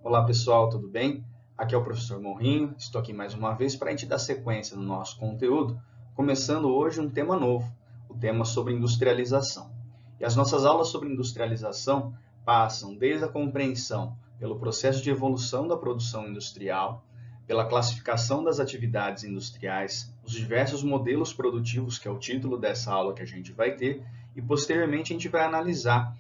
Olá pessoal, tudo bem? Aqui é o professor Morrinho, estou aqui mais uma vez para a gente dar sequência no nosso conteúdo, começando hoje um tema novo, o tema sobre industrialização. E as nossas aulas sobre industrialização passam desde a compreensão pelo processo de evolução da produção industrial, pela classificação das atividades industriais, os diversos modelos produtivos, que é o título dessa aula que a gente vai ter, e posteriormente a gente vai analisar,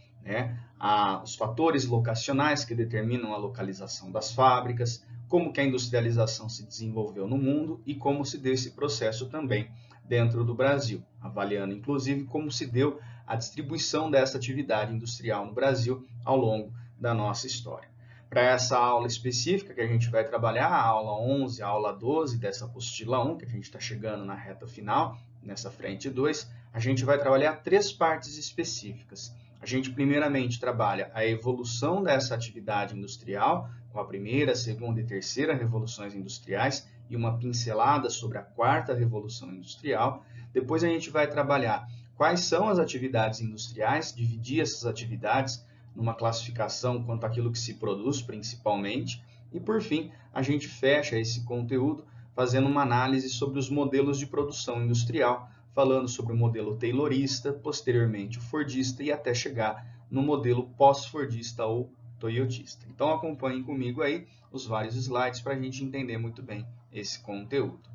os fatores locacionais que determinam a localização das fábricas, como que a industrialização se desenvolveu no mundo e como se deu esse processo também dentro do Brasil, avaliando inclusive como se deu a distribuição dessa atividade industrial no Brasil ao longo da nossa história. Para essa aula específica que a gente vai trabalhar, a aula 11, a aula 12 dessa apostila 1, que a gente está chegando na reta final, nessa frente 2, a gente vai trabalhar 3 partes específicas. A gente primeiramente trabalha a evolução dessa atividade industrial, com a primeira, segunda e terceira revoluções industriais e uma pincelada sobre a quarta revolução industrial. Depois a gente vai trabalhar quais são as atividades industriais, dividir essas atividades numa classificação quanto àquilo que se produz principalmente. E por fim, a gente fecha esse conteúdo fazendo uma análise sobre os modelos de produção industrial, falando sobre o modelo taylorista, posteriormente o fordista e até chegar no modelo pós-fordista ou toyotista. Então acompanhem comigo aí os vários slides para a gente entender muito bem esse conteúdo.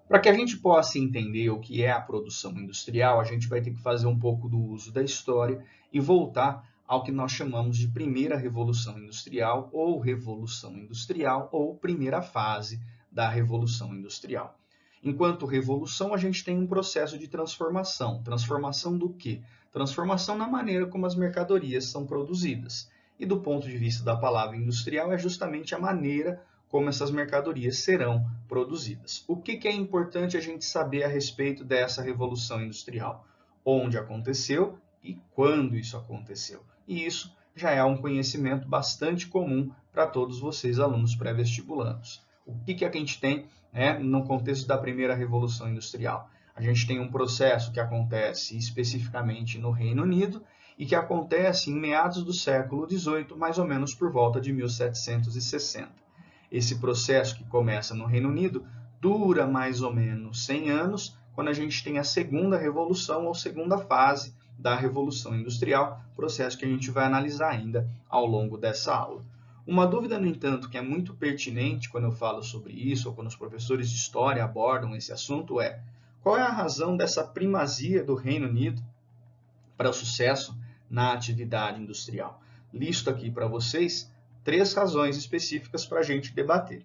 Para que a gente possa entender o que é a produção industrial, a gente vai ter que fazer um pouco do uso da história e voltar ao que nós chamamos de primeira revolução industrial ou primeira fase da revolução industrial. Enquanto revolução, a gente tem um processo de transformação. Transformação do quê? Transformação na maneira como as mercadorias são produzidas. E do ponto de vista da palavra industrial, é justamente a maneira como essas mercadorias serão produzidas. O que é importante a gente saber a respeito dessa revolução industrial? Onde aconteceu e quando isso aconteceu. E isso já é um conhecimento bastante comum para todos vocês, alunos pré-vestibulandos. O que a gente tem no contexto da primeira revolução industrial? A gente tem um processo que acontece especificamente no Reino Unido e que acontece em meados do século XVIII, mais ou menos por volta de 1760. Esse processo que começa no Reino Unido dura mais ou menos 100 anos, quando a gente tem a segunda revolução ou segunda fase da Revolução Industrial, processo que a gente vai analisar ainda ao longo dessa aula. Uma dúvida, no entanto, que é muito pertinente quando eu falo sobre isso, ou quando os professores de história abordam esse assunto é: qual é a razão dessa primazia do Reino Unido para o sucesso na atividade industrial? Listo aqui para vocês 3 razões específicas para a gente debater.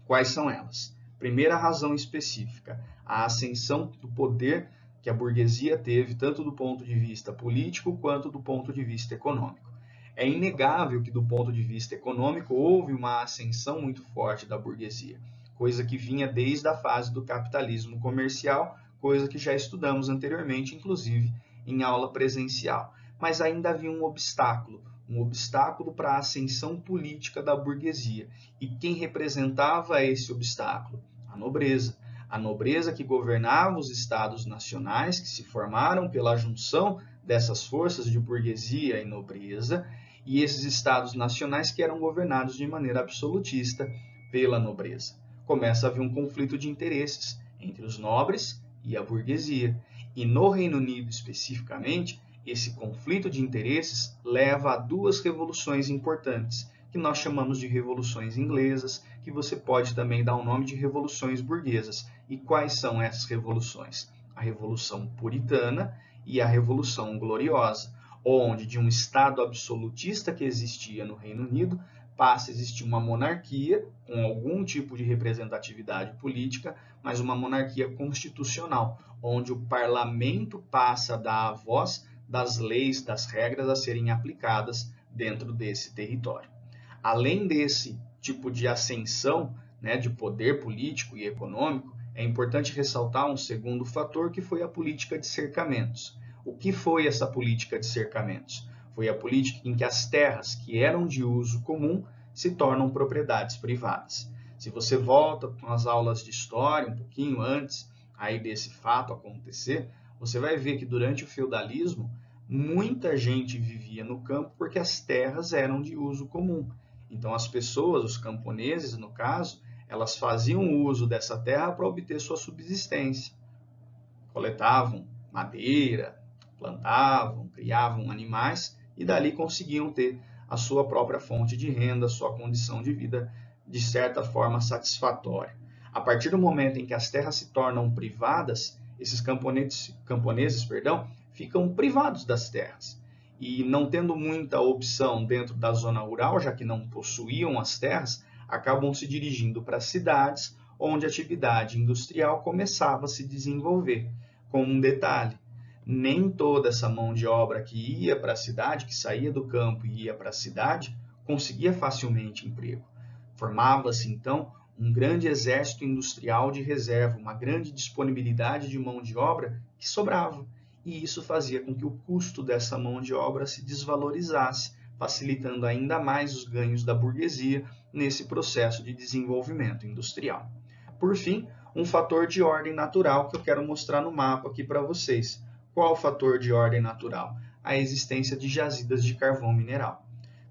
Quais são elas? Primeira razão específica, a ascensão do poder que a burguesia teve, tanto do ponto de vista político quanto do ponto de vista econômico. É inegável que, do ponto de vista econômico, houve uma ascensão muito forte da burguesia, coisa que vinha desde a fase do capitalismo comercial, coisa que já estudamos anteriormente, inclusive em aula presencial. Mas ainda havia um obstáculo para a ascensão política da burguesia. E quem representava esse obstáculo? A nobreza. A nobreza que governava os estados nacionais, que se formaram pela junção dessas forças de burguesia e nobreza, e esses estados nacionais que eram governados de maneira absolutista pela nobreza. Começa a haver um conflito de interesses entre os nobres e a burguesia. E no Reino Unido, especificamente, esse conflito de interesses leva a 2 revoluções importantes, que nós chamamos de revoluções inglesas, que você pode também dar o nome de revoluções burguesas. E quais são essas revoluções? A Revolução Puritana e a Revolução Gloriosa, onde de um Estado absolutista que existia no Reino Unido, passa a existir uma monarquia, com algum tipo de representatividade política, mas uma monarquia constitucional, onde o parlamento passa a dar a voz das leis, das regras a serem aplicadas dentro desse território. Além desse tipo de ascensão, de poder político e econômico, é importante ressaltar um segundo fator, que foi a política de cercamentos. O que foi essa política de cercamentos? Foi a política em que as terras que eram de uso comum se tornam propriedades privadas. Se você volta com as aulas de história, um pouquinho antes aí desse fato acontecer, você vai ver que durante o feudalismo, muita gente vivia no campo porque as terras eram de uso comum. Então as pessoas, os camponeses no caso, elas faziam uso dessa terra para obter sua subsistência. Coletavam madeira, plantavam, criavam animais e dali conseguiam ter a sua própria fonte de renda, sua condição de vida de certa forma satisfatória. A partir do momento em que as terras se tornam privadas, esses camponeses, ficam privados das terras. E não tendo muita opção dentro da zona rural, já que não possuíam as terras, acabam se dirigindo para cidades onde a atividade industrial começava a se desenvolver. Com um detalhe, nem toda essa mão de obra que ia para a cidade, que saía do campo e ia para a cidade, conseguia facilmente emprego. Formava-se, então, um grande exército industrial de reserva, uma grande disponibilidade de mão de obra que sobrava. E isso fazia com que o custo dessa mão de obra se desvalorizasse, facilitando ainda mais os ganhos da burguesia nesse processo de desenvolvimento industrial. Por fim, um fator de ordem natural que eu quero mostrar no mapa aqui para vocês. Qual o fator de ordem natural? A existência de jazidas de carvão mineral.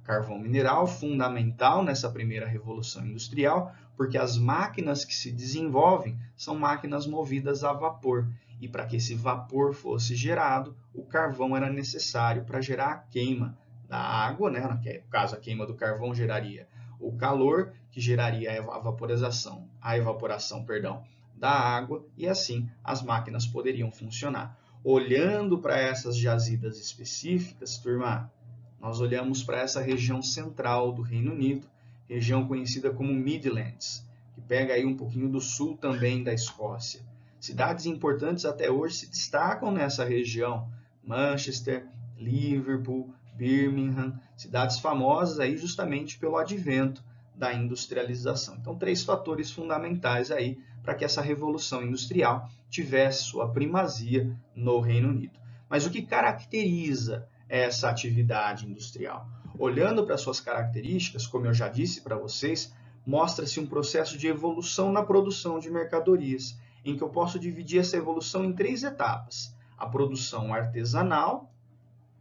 Carvão mineral fundamental nessa primeira revolução industrial, porque as máquinas que se desenvolvem são máquinas movidas a vapor. E para que esse vapor fosse gerado, o carvão era necessário para gerar a queima da água, né? No caso, a queima do carvão geraria o calor, que geraria a evaporação da água, e assim as máquinas poderiam funcionar. Olhando para essas jazidas específicas, turma, nós olhamos para essa região central do Reino Unido, região conhecida como Midlands, que pega aí um pouquinho do sul também da Escócia. Cidades importantes até hoje se destacam nessa região: Manchester, Liverpool, Birmingham, cidades famosas aí justamente pelo advento da industrialização. Então, 3 fatores fundamentais aí para que essa revolução industrial tivesse sua primazia no Reino Unido. Mas o que caracteriza essa atividade industrial? Olhando para suas características, como eu já disse para vocês, mostra-se um processo de evolução na produção de mercadorias, em que eu posso dividir essa evolução em 3 etapas. A produção artesanal,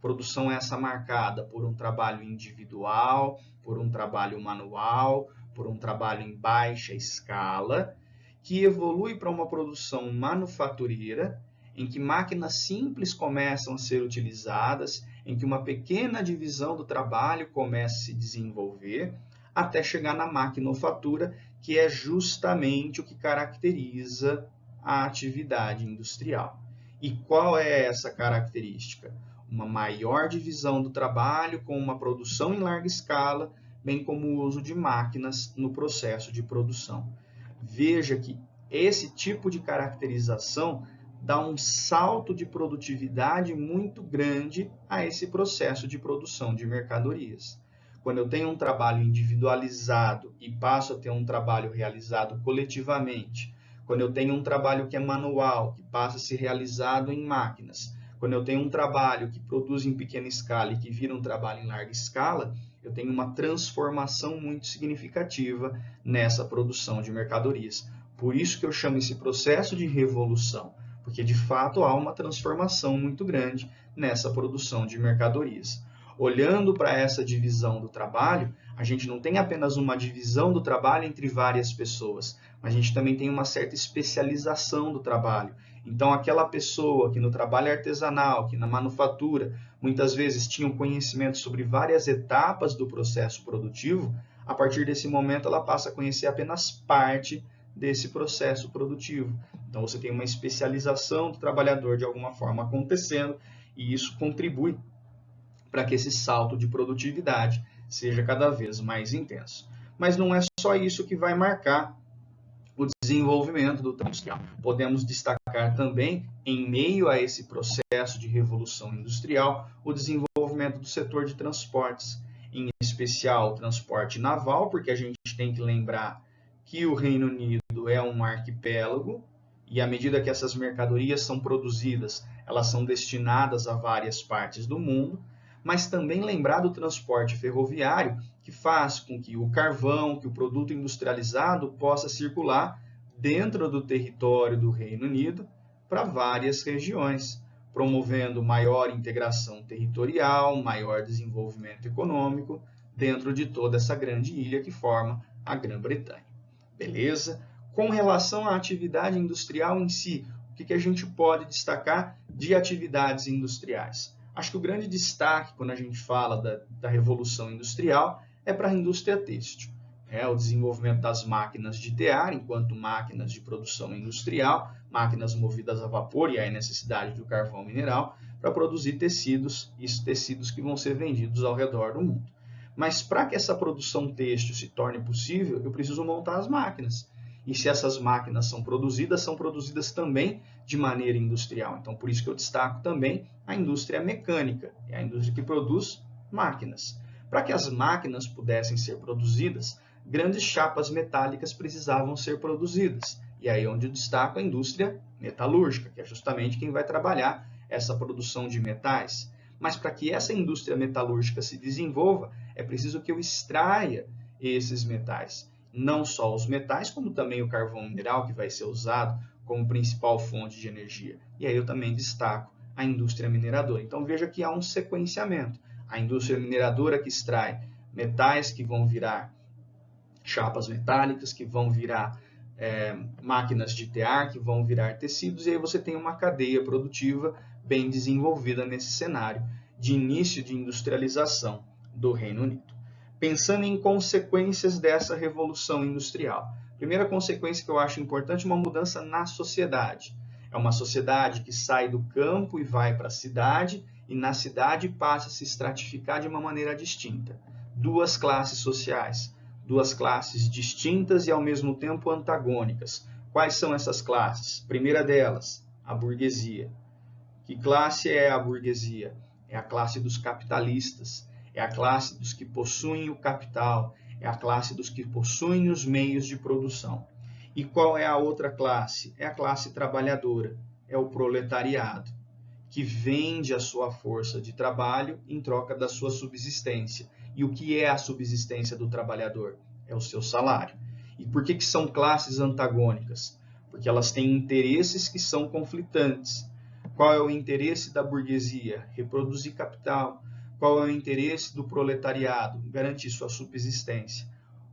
produção essa marcada por um trabalho individual, por um trabalho manual, por um trabalho em baixa escala, que evolui para uma produção manufatureira, em que máquinas simples começam a ser utilizadas, em que uma pequena divisão do trabalho começa a se desenvolver, até chegar na maquinofatura, que é justamente o que caracteriza a atividade industrial. E qual é essa característica? Uma maior divisão do trabalho com uma produção em larga escala, bem como o uso de máquinas no processo de produção. Veja que esse tipo de caracterização dá um salto de produtividade muito grande a esse processo de produção de mercadorias. Quando eu tenho um trabalho individualizado e passo a ter um trabalho realizado coletivamente, quando eu tenho um trabalho que é manual, que passa a ser realizado em máquinas, quando eu tenho um trabalho que produz em pequena escala e que vira um trabalho em larga escala, eu tenho uma transformação muito significativa nessa produção de mercadorias. Por isso que eu chamo esse processo de revolução, porque de fato há uma transformação muito grande nessa produção de mercadorias. Olhando para essa divisão do trabalho, a gente não tem apenas uma divisão do trabalho entre várias pessoas, mas a gente também tem uma certa especialização do trabalho. Então, aquela pessoa que no trabalho artesanal, que na manufatura, muitas vezes tinha um conhecimento sobre várias etapas do processo produtivo, a partir desse momento ela passa a conhecer apenas parte desse processo produtivo. Então, você tem uma especialização do trabalhador de alguma forma acontecendo, e isso contribui para que esse salto de produtividade seja cada vez mais intenso. Mas não é só isso que vai marcar o desenvolvimento do industrial. Podemos destacar também, em meio a esse processo de revolução industrial, o desenvolvimento do setor de transportes, em especial o transporte naval, porque a gente tem que lembrar que o Reino Unido é um arquipélago, e à medida que essas mercadorias são produzidas, elas são destinadas a várias partes do mundo, mas também lembrar do transporte ferroviário, que faz com que o carvão, que o produto industrializado possa circular dentro do território do Reino Unido para várias regiões. promovendo maior integração territorial, maior desenvolvimento econômico dentro de toda essa grande ilha que forma a Grã-Bretanha. Beleza? Com relação à atividade industrial em si, o que a gente pode destacar de atividades industriais? Acho que o grande destaque quando a gente fala da Revolução Industrial é para a indústria têxtil. O desenvolvimento das máquinas de tear, enquanto máquinas de produção industrial, máquinas movidas a vapor, e aí a necessidade do carvão mineral, para produzir tecidos, tecidos que vão ser vendidos ao redor do mundo. Mas para que essa produção têxtil se torne possível, eu preciso montar as máquinas. E se essas máquinas são produzidas também de maneira industrial. Então, por isso que eu destaco também a indústria mecânica, é a indústria que produz máquinas. Para que as máquinas pudessem ser produzidas, grandes chapas metálicas precisavam ser produzidas. E aí é onde eu destaco a indústria metalúrgica, que é justamente quem vai trabalhar essa produção de metais. Mas para que essa indústria metalúrgica se desenvolva, é preciso que eu extraia esses metais. Não só os metais, como também o carvão mineral, que vai ser usado como principal fonte de energia. E aí eu também destaco a indústria mineradora. Então veja que há um sequenciamento. A indústria mineradora que extrai metais que vão virar chapas metálicas, que vão virar máquinas de tear, que vão virar tecidos, e aí você tem uma cadeia produtiva bem desenvolvida nesse cenário de início de industrialização do Reino Unido. Pensando em consequências dessa revolução industrial. Primeira consequência que eu acho importante é uma mudança na sociedade. É uma sociedade que sai do campo e vai para a cidade, e na cidade passa a se estratificar de uma maneira distinta. Duas classes sociais, duas classes distintas e ao mesmo tempo antagônicas. Quais são essas classes? Primeira delas, a burguesia. Que classe é a burguesia? É a classe dos capitalistas, é a classe dos que possuem o capital, é a classe dos que possuem os meios de produção. E qual é a outra classe? É a classe trabalhadora, é o proletariado, que vende a sua força de trabalho em troca da sua subsistência. E o que é a subsistência do trabalhador? É o seu salário. E por que são classes antagônicas? Porque elas têm interesses que são conflitantes. Qual é o interesse da burguesia? Reproduzir capital. Qual é o interesse do proletariado? Garantir sua subsistência.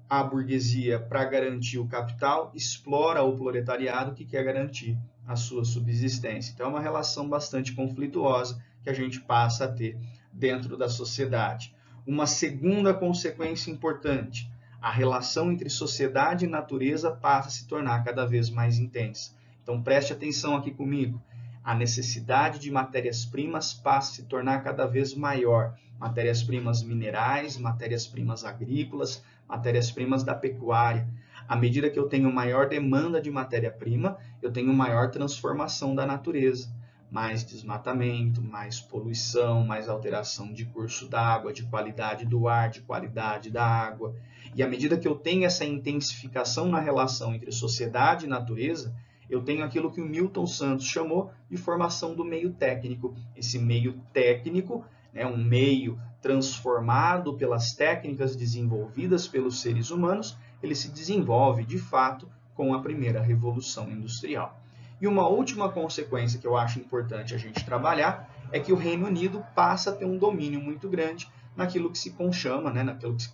A burguesia, para garantir o capital, explora o proletariado que quer garantir a sua subsistência. Então, é uma relação bastante conflituosa que a gente passa a ter dentro da sociedade. Uma segunda consequência importante, a relação entre sociedade e natureza passa a se tornar cada vez mais intensa. Então, preste atenção aqui comigo. A necessidade de matérias-primas passa a se tornar cada vez maior. Matérias-primas minerais, matérias-primas agrícolas, matérias-primas da pecuária. À medida que eu tenho maior demanda de matéria-prima, eu tenho maior transformação da natureza. Mais desmatamento, mais poluição, mais alteração de curso d'água, de qualidade do ar, de qualidade da água. E à medida que eu tenho essa intensificação na relação entre sociedade e natureza, eu tenho aquilo que o Milton Santos chamou de formação do meio técnico. Esse meio técnico, um meio transformado pelas técnicas desenvolvidas pelos seres humanos, ele se desenvolve, de fato, com a primeira revolução industrial. E uma última consequência que eu acho importante a gente trabalhar é que o Reino Unido passa a ter um domínio muito grande naquilo que se chama, naquilo que se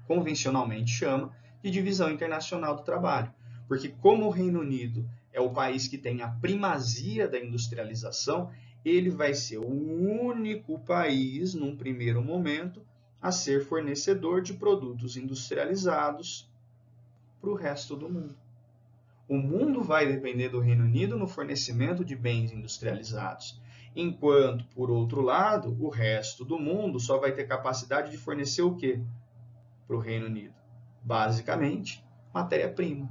convencionalmente chama de divisão internacional do trabalho. Porque como o Reino Unido é o país que tem a primazia da industrialização, ele vai ser o único país, num primeiro momento, a ser fornecedor de produtos industrializados para o resto do mundo. O mundo vai depender do Reino Unido no fornecimento de bens industrializados, enquanto, por outro lado, o resto do mundo só vai ter capacidade de fornecer o quê? Para o Reino Unido? Basicamente, matéria-prima.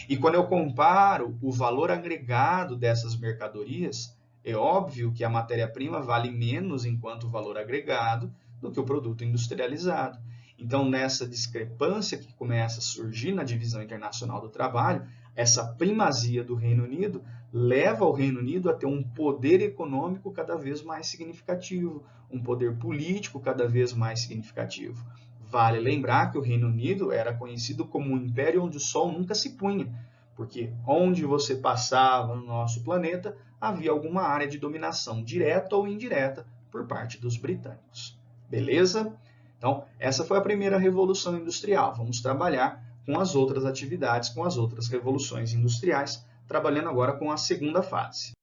E quando eu comparo o valor agregado dessas mercadorias, é óbvio que a matéria-prima vale menos enquanto valor agregado do que o produto industrializado. Então, nessa discrepância que começa a surgir na divisão internacional do trabalho, essa primazia do Reino Unido leva o Reino Unido a ter um poder econômico cada vez mais significativo, um poder político cada vez mais significativo. Vale lembrar que o Reino Unido era conhecido como um império onde o sol nunca se punha, porque onde você passava no nosso planeta, havia alguma área de dominação direta ou indireta por parte dos britânicos. Beleza? Então, essa foi a primeira revolução industrial. Vamos trabalhar com as outras atividades, com as outras revoluções industriais, trabalhando agora com a segunda fase.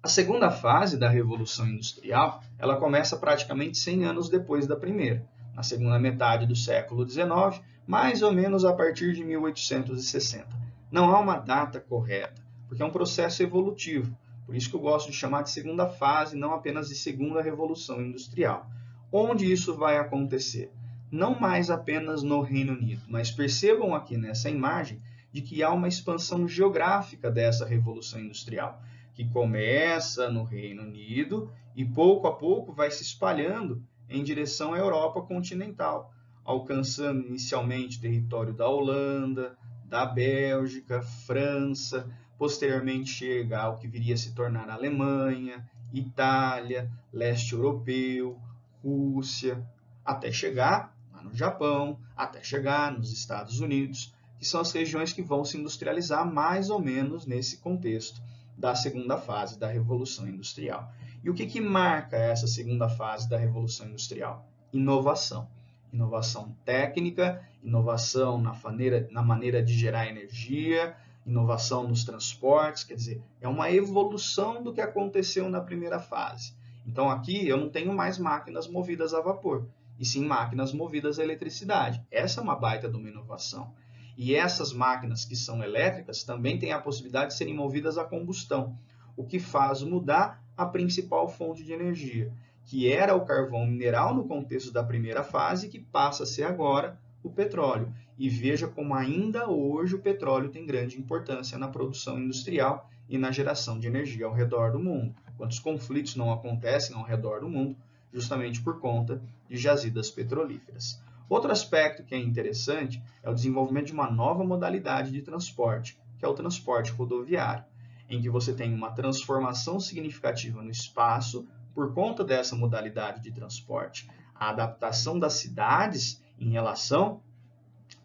A segunda fase da Revolução Industrial, ela começa praticamente 100 anos depois da primeira, na segunda metade do século XIX, mais ou menos a partir de 1860. Não há uma data correta, porque é um processo evolutivo, por isso que eu gosto de chamar de segunda fase, não apenas de segunda Revolução Industrial. Onde isso vai acontecer? Não mais apenas no Reino Unido, mas percebam aqui nessa imagem de que há uma expansão geográfica dessa Revolução Industrial, que começa no Reino Unido e pouco a pouco vai se espalhando em direção à Europa continental, alcançando inicialmente território da Holanda, da Bélgica, França, posteriormente chega ao que viria a se tornar a Alemanha, Itália, leste europeu, Rússia, até chegar lá no Japão, até chegar nos Estados Unidos, que são as regiões que vão se industrializar mais ou menos nesse contexto da segunda fase da Revolução Industrial. E o que marca essa segunda fase da Revolução Industrial? Inovação. Inovação técnica, inovação na maneira de gerar energia, inovação nos transportes, quer dizer, é uma evolução do que aconteceu na primeira fase. Então aqui eu não tenho mais máquinas movidas a vapor, e sim máquinas movidas a eletricidade. Essa é uma baita de uma inovação. E essas máquinas que são elétricas também têm a possibilidade de serem movidas a combustão, o que faz mudar a principal fonte de energia, que era o carvão mineral no contexto da primeira fase, que passa a ser agora o petróleo. E veja como ainda hoje o petróleo tem grande importância na produção industrial e na geração de energia ao redor do mundo. Quantos conflitos não acontecem ao redor do mundo justamente por conta de jazidas petrolíferas. Outro aspecto que é interessante é o desenvolvimento de uma nova modalidade de transporte, que é o transporte rodoviário, em que você tem uma transformação significativa no espaço por conta dessa modalidade de transporte. A adaptação das cidades em relação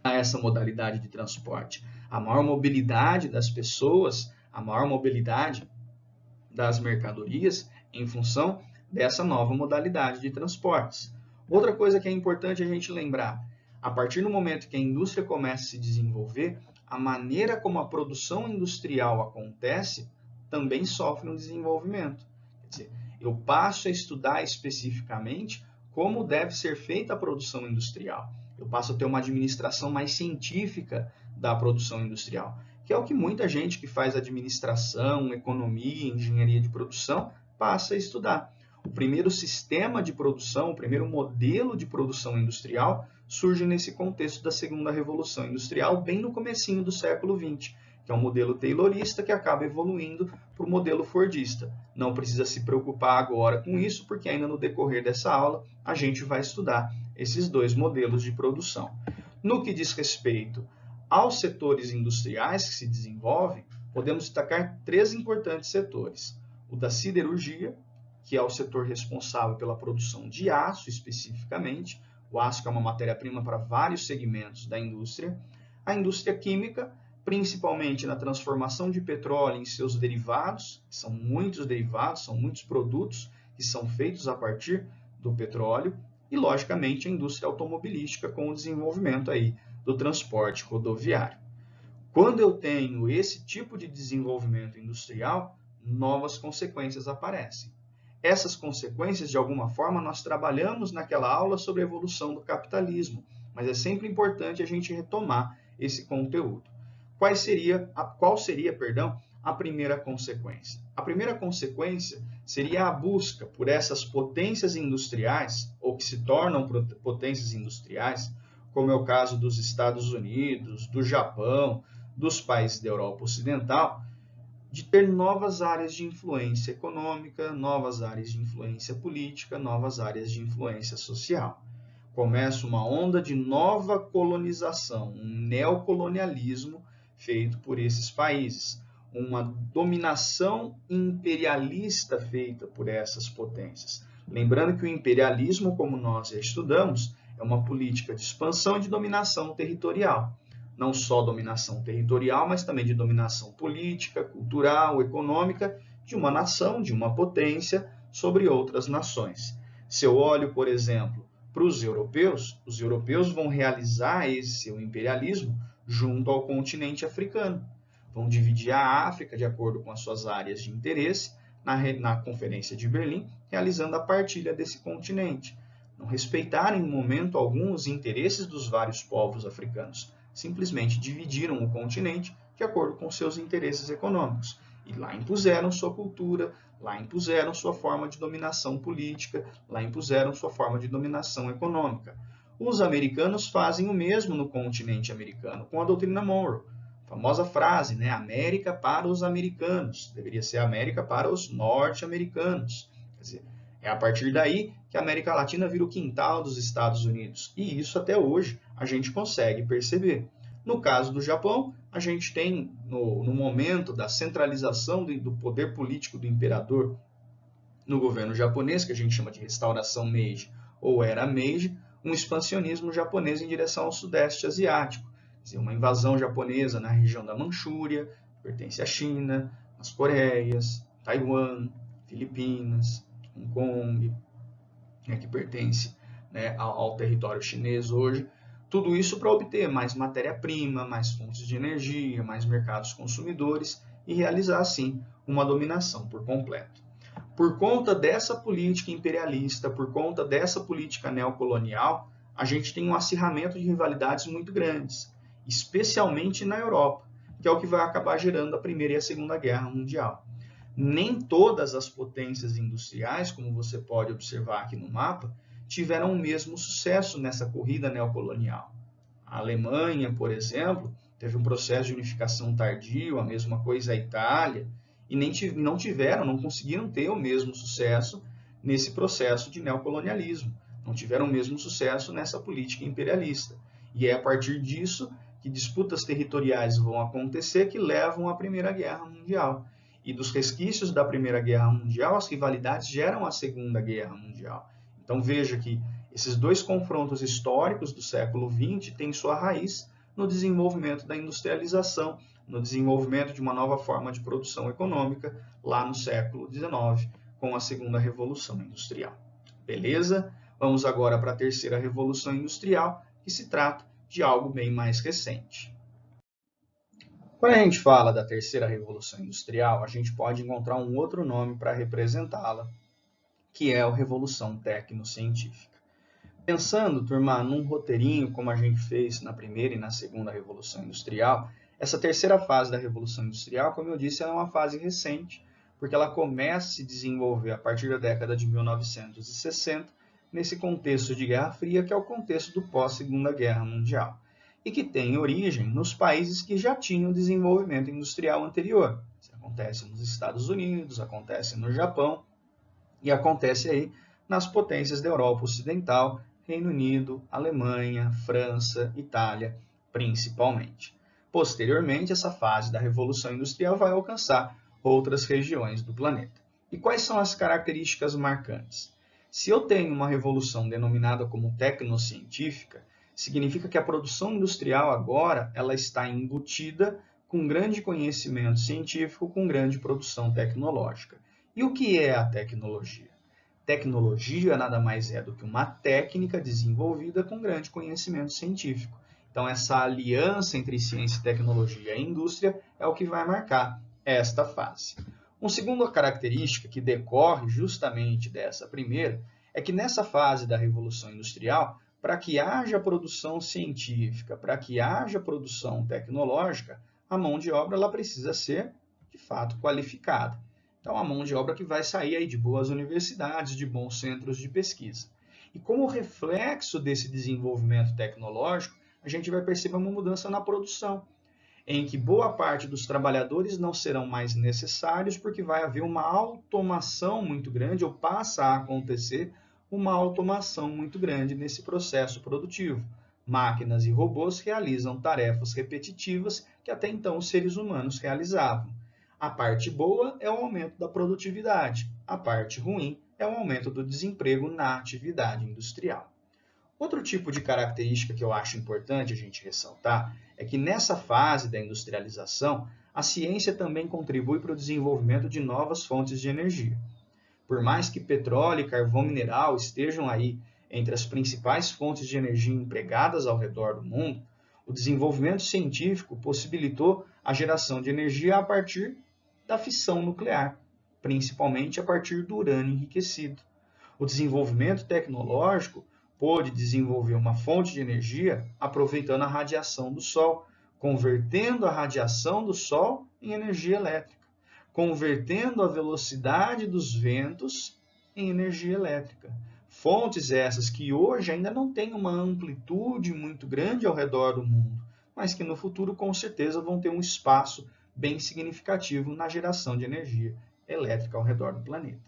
a essa modalidade de transporte. A maior mobilidade das pessoas, a maior mobilidade das mercadorias em função dessa nova modalidade de transportes. Outra coisa que é importante a gente lembrar, a partir do momento que a indústria começa a se desenvolver, a maneira como a produção industrial acontece também sofre um desenvolvimento. Quer dizer, eu passo a estudar especificamente como deve ser feita a produção industrial. Eu passo a ter uma administração mais científica da produção industrial, que é o que muita gente que faz administração, economia, engenharia de produção passa a estudar. O primeiro sistema de produção, o primeiro modelo de produção industrial surge nesse contexto da segunda revolução industrial, bem no comecinho do século XX, que é um modelo taylorista que acaba evoluindo para o modelo fordista. Não precisa se preocupar agora com isso, porque ainda no decorrer dessa aula a gente vai estudar esses dois modelos de produção. No que diz respeito aos setores industriais que se desenvolvem, podemos destacar três importantes setores. O da siderurgia, que é o setor responsável pela produção de aço especificamente, o aço que é uma matéria-prima para vários segmentos da indústria, a indústria química, principalmente na transformação de petróleo em seus derivados, que são muitos derivados, são muitos produtos que são feitos a partir do petróleo, e logicamente a indústria automobilística com o desenvolvimento aí do transporte rodoviário. Quando eu tenho esse tipo de desenvolvimento industrial, novas consequências aparecem. Essas consequências, de alguma forma, nós trabalhamos naquela aula sobre a evolução do capitalismo, mas é sempre importante a gente retomar esse conteúdo. Qual seria a primeira consequência? A primeira consequência seria a busca por essas potências industriais, ou que se tornam potências industriais, como é o caso dos Estados Unidos, do Japão, dos países da Europa Ocidental, de ter novas áreas de influência econômica, novas áreas de influência política, novas áreas de influência social. Começa uma onda de nova colonização, um neocolonialismo feito por esses países, uma dominação imperialista feita por essas potências. Lembrando que o imperialismo, como nós já estudamos, é uma política de expansão e de dominação territorial. não só dominação territorial, mas também de dominação política, cultural, econômica de uma nação, de uma potência sobre outras nações. Se eu olho, por exemplo, para os europeus vão realizar esse seu imperialismo junto ao continente africano. Vão dividir a África de acordo com as suas áreas de interesse na Conferência de Berlim, realizando a partilha desse continente. Não respeitaram em momento algum os interesses dos vários povos africanos. Simplesmente dividiram o continente de acordo com seus interesses econômicos. E lá impuseram sua cultura, lá impuseram sua forma de dominação política, lá impuseram sua forma de dominação econômica. Os americanos fazem o mesmo no continente americano, com a doutrina Monroe. A famosa frase, né? América para os americanos. Deveria ser América para os norte-americanos. Quer dizer, é a partir daí que a América Latina vira o quintal dos Estados Unidos. E isso até hoje a gente consegue perceber. No caso do Japão, a gente tem, no momento da centralização do poder político do imperador no governo japonês, que a gente chama de restauração Meiji ou era Meiji, um expansionismo japonês em direção ao sudeste asiático. Quer dizer, uma invasão japonesa na região da Manchúria, que pertence à China, as Coreias, Taiwan, Filipinas, Hong Kong, que pertence, né, ao território chinês hoje. Tudo isso para obter mais matéria-prima, mais fontes de energia, mais mercados consumidores e realizar, assim, uma dominação por completo. Por conta dessa política imperialista, por conta dessa política neocolonial, a gente tem um acirramento de rivalidades muito grandes, especialmente na Europa, que é o que vai acabar gerando a Primeira e a Segunda Guerra Mundial. Nem todas as potências industriais, como você pode observar aqui no mapa, tiveram o mesmo sucesso nessa corrida neocolonial. A Alemanha, por exemplo, teve um processo de unificação tardio, a mesma coisa a Itália, e não conseguiram ter o mesmo sucesso nesse processo de neocolonialismo, não tiveram o mesmo sucesso nessa política imperialista. E é a partir disso que disputas territoriais vão acontecer que levam à Primeira Guerra Mundial. E dos resquícios da Primeira Guerra Mundial, as rivalidades geram a Segunda Guerra Mundial. Então veja que esses dois confrontos históricos do século XX têm sua raiz no desenvolvimento da industrialização, no desenvolvimento de uma nova forma de produção econômica lá no século XIX, com a Segunda Revolução Industrial. Beleza? Vamos agora para a Terceira Revolução Industrial, que se trata de algo bem mais recente. Quando a gente fala da Terceira Revolução Industrial, a gente pode encontrar um outro nome para representá-la, que é a Revolução Tecnocientífica. Pensando, turma, num roteirinho como a gente fez na Primeira e na Segunda Revolução Industrial, essa terceira fase da Revolução Industrial, como eu disse, é uma fase recente, porque ela começa a se desenvolver a partir da década de 1960, nesse contexto de Guerra Fria, que é o contexto do pós-Segunda Guerra Mundial, e que tem origem nos países que já tinham desenvolvimento industrial anterior. Isso acontece nos Estados Unidos, acontece no Japão, e acontece aí nas potências da Europa Ocidental, Reino Unido, Alemanha, França, Itália, principalmente. Posteriormente, essa fase da Revolução Industrial vai alcançar outras regiões do planeta. E quais são as características marcantes? Se eu tenho uma revolução denominada como tecnocientífica, significa que a produção industrial agora ela está embutida com grande conhecimento científico, com grande produção tecnológica. E o que é a tecnologia? Tecnologia nada mais é do que uma técnica desenvolvida com grande conhecimento científico. Então, essa aliança entre ciência, tecnologia e indústria é o que vai marcar esta fase. Uma segunda característica que decorre justamente dessa primeira é que nessa fase da Revolução Industrial, para que haja produção científica, para que haja produção tecnológica, a mão de obra ela precisa ser, de fato, qualificada. Então, a mão de obra que vai sair aí de boas universidades, de bons centros de pesquisa. E como reflexo desse desenvolvimento tecnológico, a gente vai perceber uma mudança na produção, em que boa parte dos trabalhadores não serão mais necessários porque vai haver uma automação muito grande, ou passa a acontecer uma automação muito grande nesse processo produtivo. Máquinas e robôs realizam tarefas repetitivas que até então os seres humanos realizavam. A parte boa é o aumento da produtividade, a parte ruim é o aumento do desemprego na atividade industrial. Outro tipo de característica que eu acho importante a gente ressaltar é que nessa fase da industrialização, a ciência também contribui para o desenvolvimento de novas fontes de energia. Por mais que petróleo e carvão mineral estejam aí entre as principais fontes de energia empregadas ao redor do mundo, o desenvolvimento científico possibilitou a geração de energia a partir da fissão nuclear, principalmente a partir do urânio enriquecido. O desenvolvimento tecnológico pôde desenvolver uma fonte de energia aproveitando a radiação do Sol, convertendo a radiação do Sol em energia elétrica, convertendo a velocidade dos ventos em energia elétrica. Fontes essas que hoje ainda não têm uma amplitude muito grande ao redor do mundo, mas que no futuro com certeza vão ter um espaço bem significativo na geração de energia elétrica ao redor do planeta.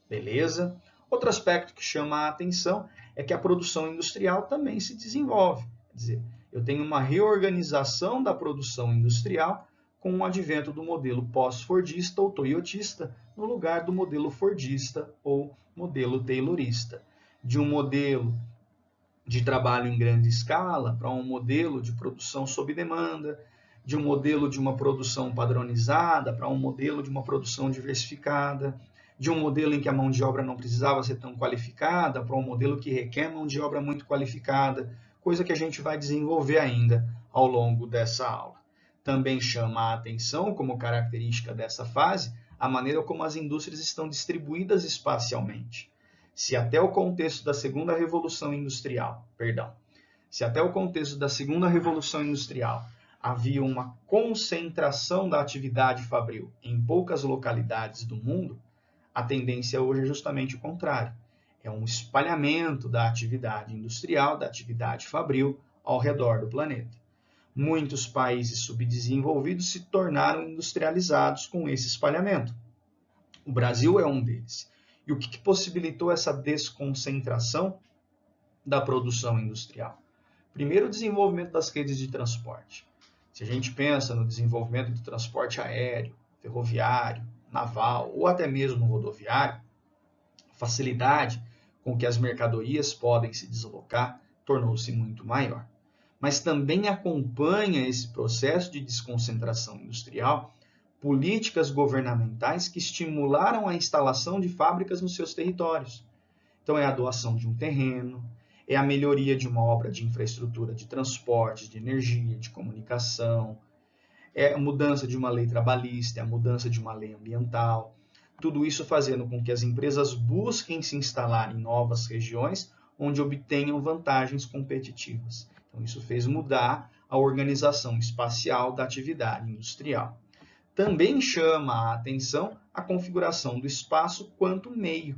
Beleza? Outro aspecto que chama a atenção é que a produção industrial também se desenvolve. Quer dizer, eu tenho uma reorganização da produção industrial com o advento do modelo pós-fordista ou toyotista no lugar do modelo fordista ou modelo taylorista. De um modelo de trabalho em grande escala para um modelo de produção sob demanda, de um modelo de uma produção padronizada para um modelo de uma produção diversificada, de um modelo em que a mão de obra não precisava ser tão qualificada para um modelo que requer mão de obra muito qualificada, coisa que a gente vai desenvolver ainda ao longo dessa aula. Também chama a atenção, como característica dessa fase, a maneira como as indústrias estão distribuídas espacialmente. Se até o contexto da Segunda Revolução Industrial, havia uma concentração da atividade fabril em poucas localidades do mundo, a tendência hoje é justamente o contrário. É um espalhamento da atividade industrial, da atividade fabril ao redor do planeta. Muitos países subdesenvolvidos se tornaram industrializados com esse espalhamento. O Brasil é um deles. E o que possibilitou essa desconcentração da produção industrial? Primeiro, o desenvolvimento das redes de transporte. Se a gente pensa no desenvolvimento do transporte aéreo, ferroviário, naval ou até mesmo rodoviário, a facilidade com que as mercadorias podem se deslocar tornou-se muito maior. Mas também acompanha esse processo de desconcentração industrial políticas governamentais que estimularam a instalação de fábricas nos seus territórios. Então, é a doação de um terreno, é a melhoria de uma obra de infraestrutura de transporte, de energia, de comunicação, é a mudança de uma lei trabalhista, é a mudança de uma lei ambiental. Tudo isso fazendo com que as empresas busquem se instalar em novas regiões onde obtenham vantagens competitivas. Então, isso fez mudar a organização espacial da atividade industrial. Também chama a atenção a configuração do espaço quanto meio.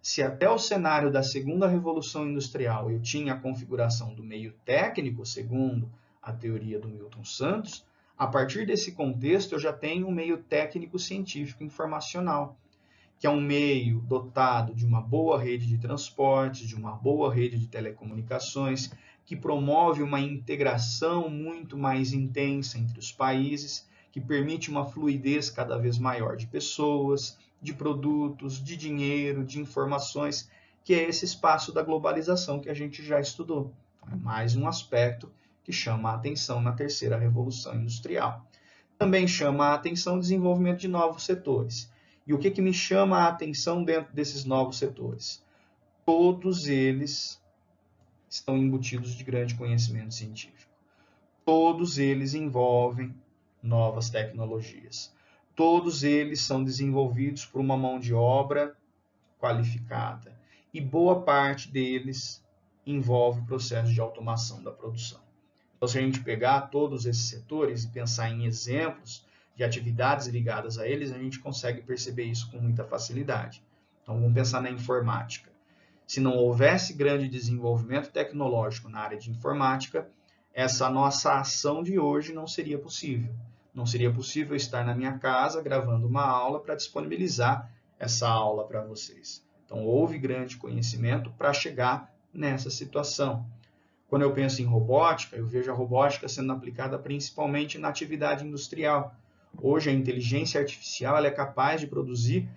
Se até o cenário da Segunda Revolução Industrial eu tinha a configuração do meio técnico, segundo a teoria do Milton Santos, a partir desse contexto eu já tenho um meio técnico-científico informacional, que é um meio dotado de uma boa rede de transportes, de uma boa rede de telecomunicações, que promove uma integração muito mais intensa entre os países, que permite uma fluidez cada vez maior de pessoas, de produtos, de dinheiro, de informações, que é esse espaço da globalização que a gente já estudou. É mais um aspecto que chama a atenção na terceira revolução industrial. Também chama a atenção o desenvolvimento de novos setores. E o que me chama a atenção dentro desses novos setores? Todos eles estão embutidos de grande conhecimento científico. Todos eles envolvem novas tecnologias. Todos eles são desenvolvidos por uma mão de obra qualificada. E boa parte deles envolve o processo de automação da produção. Então, se a gente pegar todos esses setores e pensar em exemplos de atividades ligadas a eles, a gente consegue perceber isso com muita facilidade. Então, vamos pensar na informática. Se não houvesse grande desenvolvimento tecnológico na área de informática, essa nossa ação de hoje não seria possível. Não seria possível estar na minha casa gravando uma aula para disponibilizar essa aula para vocês. Então, houve grande conhecimento para chegar nessa situação. Quando eu penso em robótica, eu vejo a robótica sendo aplicada principalmente na atividade industrial. Hoje, a inteligência artificial ela é capaz de produzir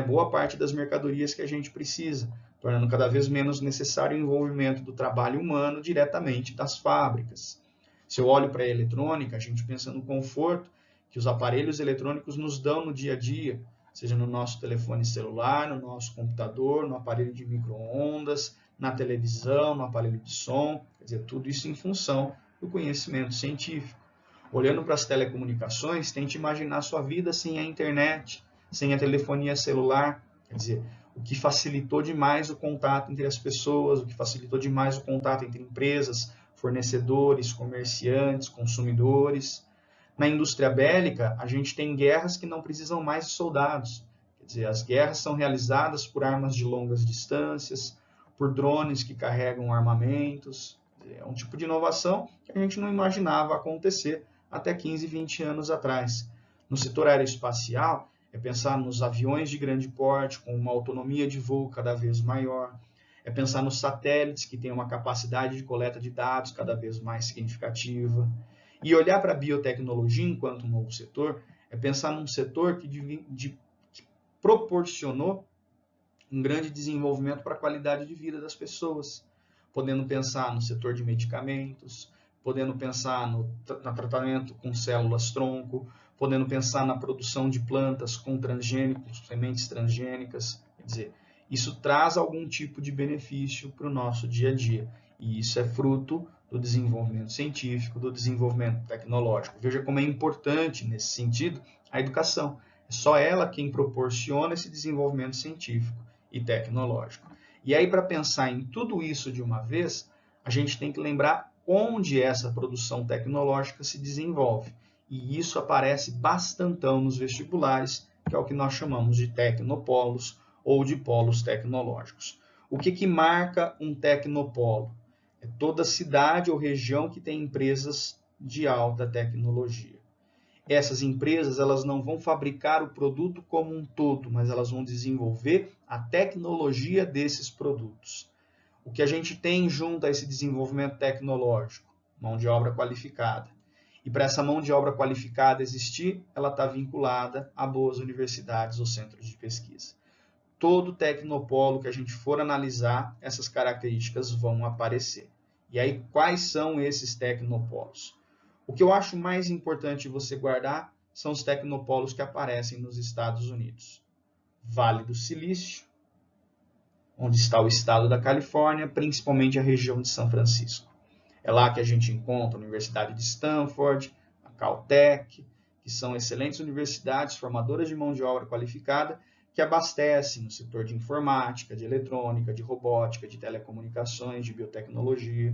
boa parte das mercadorias que a gente precisa. tornando cada vez menos necessário o envolvimento do trabalho humano diretamente das fábricas. Se eu olho para a eletrônica, a gente pensa no conforto que os aparelhos eletrônicos nos dão no dia a dia, seja no nosso telefone celular, no nosso computador, no aparelho de micro-ondas, na televisão, no aparelho de som, quer dizer, tudo isso em função do conhecimento científico. Olhando para as telecomunicações, tente imaginar sua vida sem a internet, sem a telefonia celular, quer dizer, o que facilitou demais o contato entre as pessoas, o que facilitou demais o contato entre empresas, fornecedores, comerciantes, consumidores. Na indústria bélica, a gente tem guerras que não precisam mais de soldados. Quer dizer, as guerras são realizadas por armas de longas distâncias, por drones que carregam armamentos. É um tipo de inovação que a gente não imaginava acontecer até 15, 20 anos atrás. No setor aeroespacial, é pensar nos aviões de grande porte, com uma autonomia de voo cada vez maior. É pensar nos satélites, que têm uma capacidade de coleta de dados cada vez mais significativa. E olhar para a biotecnologia enquanto um novo setor é pensar num setor que proporcionou um grande desenvolvimento para a qualidade de vida das pessoas, podendo pensar no setor de medicamentos, podendo pensar no tratamento com células-tronco, podendo pensar na produção de plantas com transgênicos, sementes transgênicas. Quer dizer, isso traz algum tipo de benefício para o nosso dia a dia. E isso é fruto do desenvolvimento científico, do desenvolvimento tecnológico. Veja como é importante, nesse sentido, a educação. É só ela quem proporciona esse desenvolvimento científico e tecnológico. E aí, para pensar em tudo isso de uma vez, a gente tem que lembrar onde essa produção tecnológica se desenvolve. E isso aparece bastantão nos vestibulares, que é o que nós chamamos de tecnopolos ou de polos tecnológicos. O que marca um tecnopolo? É toda cidade ou região que tem empresas de alta tecnologia. Essas empresas elas não vão fabricar o produto como um todo, mas elas vão desenvolver a tecnologia desses produtos. O que a gente tem junto a esse desenvolvimento tecnológico? Mão de obra qualificada. E para essa mão de obra qualificada existir, ela está vinculada a boas universidades ou centros de pesquisa. Todo tecnopolo que a gente for analisar, essas características vão aparecer. E aí, quais são esses tecnopolos? O que eu acho mais importante você guardar são os tecnopolos que aparecem nos Estados Unidos. Vale do Silício, onde está o estado da Califórnia, principalmente a região de São Francisco. É lá que a gente encontra a Universidade de Stanford, a Caltech, que são excelentes universidades formadoras de mão de obra qualificada que abastecem o setor de informática, de eletrônica, de robótica, de telecomunicações, de biotecnologia.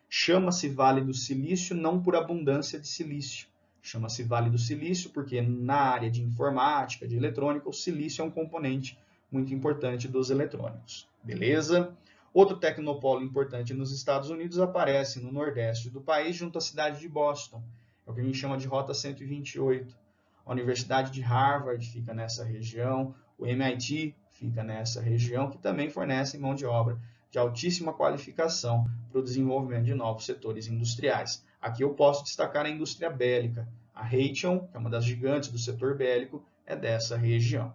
Chama-se Vale do Silício não por abundância de silício. Chama-se Vale do Silício porque na área de informática, de eletrônica, o silício é um componente muito importante dos eletrônicos. Beleza? Outro tecnopolo importante nos Estados Unidos aparece no nordeste do país, junto à cidade de Boston. É o que a gente chama de Rota 128. A Universidade de Harvard fica nessa região, o MIT fica nessa região, que também fornecem mão de obra de altíssima qualificação para o desenvolvimento de novos setores industriais. Aqui eu posso destacar a indústria bélica. A Raytheon, que é uma das gigantes do setor bélico, é dessa região.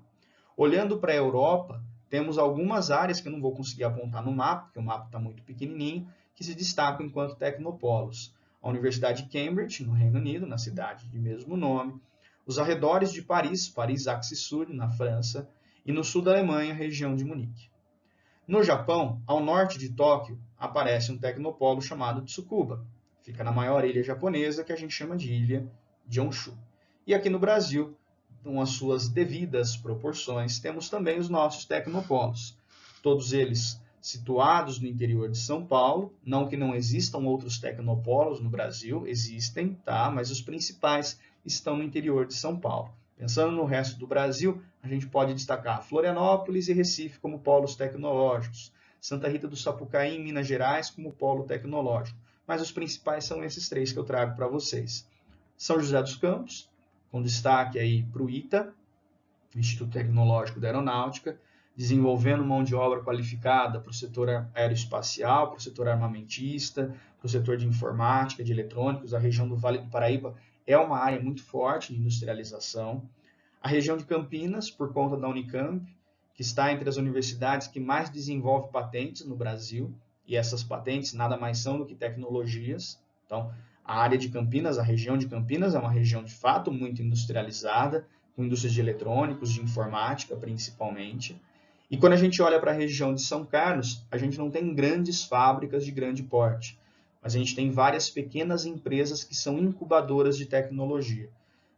Olhando para a Europa, temos algumas áreas que eu não vou conseguir apontar no mapa, porque o mapa está muito pequenininho, que se destacam enquanto tecnopolos. A Universidade de Cambridge, no Reino Unido, na cidade de mesmo nome, os arredores de Paris, Paris-Axis-Sur, na França, e no sul da Alemanha, a região de Munique. No Japão, ao norte de Tóquio, aparece um tecnopolo chamado Tsukuba. Fica na maior ilha japonesa, que a gente chama de Ilha de Honshu. E aqui no Brasil, com as suas devidas proporções, temos também os nossos tecnopolos. Todos eles situados no interior de São Paulo, não que não existam outros tecnopolos no Brasil, existem, tá? Mas os principais estão no interior de São Paulo. Pensando no resto do Brasil, a gente pode destacar Florianópolis e Recife como polos tecnológicos, Santa Rita do Sapucaí, em Minas Gerais, como polo tecnológico. Mas os principais são esses três que eu trago para vocês. São José dos Campos, com destaque aí para o ITA, Instituto Tecnológico da Aeronáutica, desenvolvendo mão de obra qualificada para o setor aeroespacial, para o setor armamentista, para o setor de informática, de eletrônicos. A região do Vale do Paraíba é uma área muito forte de industrialização. A região de Campinas, por conta da Unicamp, que está entre as universidades que mais desenvolve patentes no Brasil, e essas patentes nada mais são do que tecnologias. Então, a área de Campinas, a região de Campinas, é uma região de fato muito industrializada, com indústrias de eletrônicos, de informática principalmente. E quando a gente olha para a região de São Carlos, a gente não tem grandes fábricas de grande porte, mas a gente tem várias pequenas empresas que são incubadoras de tecnologia.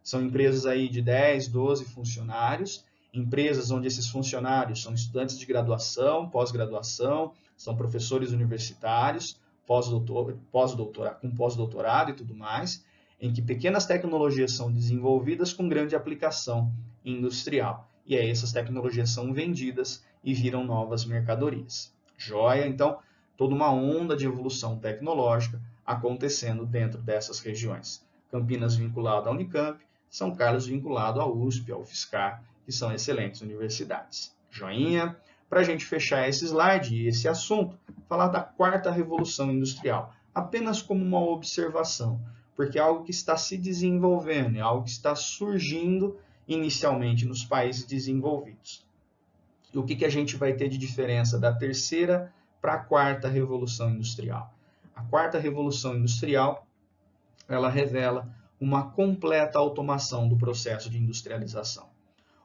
São empresas aí de 10, 12 funcionários, empresas onde esses funcionários são estudantes de graduação, pós-graduação, são professores universitários, com pós-doutorado e tudo mais, em que pequenas tecnologias são desenvolvidas com grande aplicação industrial. E aí essas tecnologias são vendidas e viram novas mercadorias. Joia? Então, toda uma onda de evolução tecnológica acontecendo dentro dessas regiões. Campinas vinculado à Unicamp, São Carlos vinculado à USP, ao UFSCar, que são excelentes universidades. Joinha? Para a gente fechar esse slide e esse assunto, falar da quarta revolução industrial, apenas como uma observação, porque é algo que está se desenvolvendo, é algo que está surgindo inicialmente nos países desenvolvidos. E o que a gente vai ter de diferença da terceira para a quarta revolução industrial? A quarta revolução industrial, ela revela uma completa automação do processo de industrialização,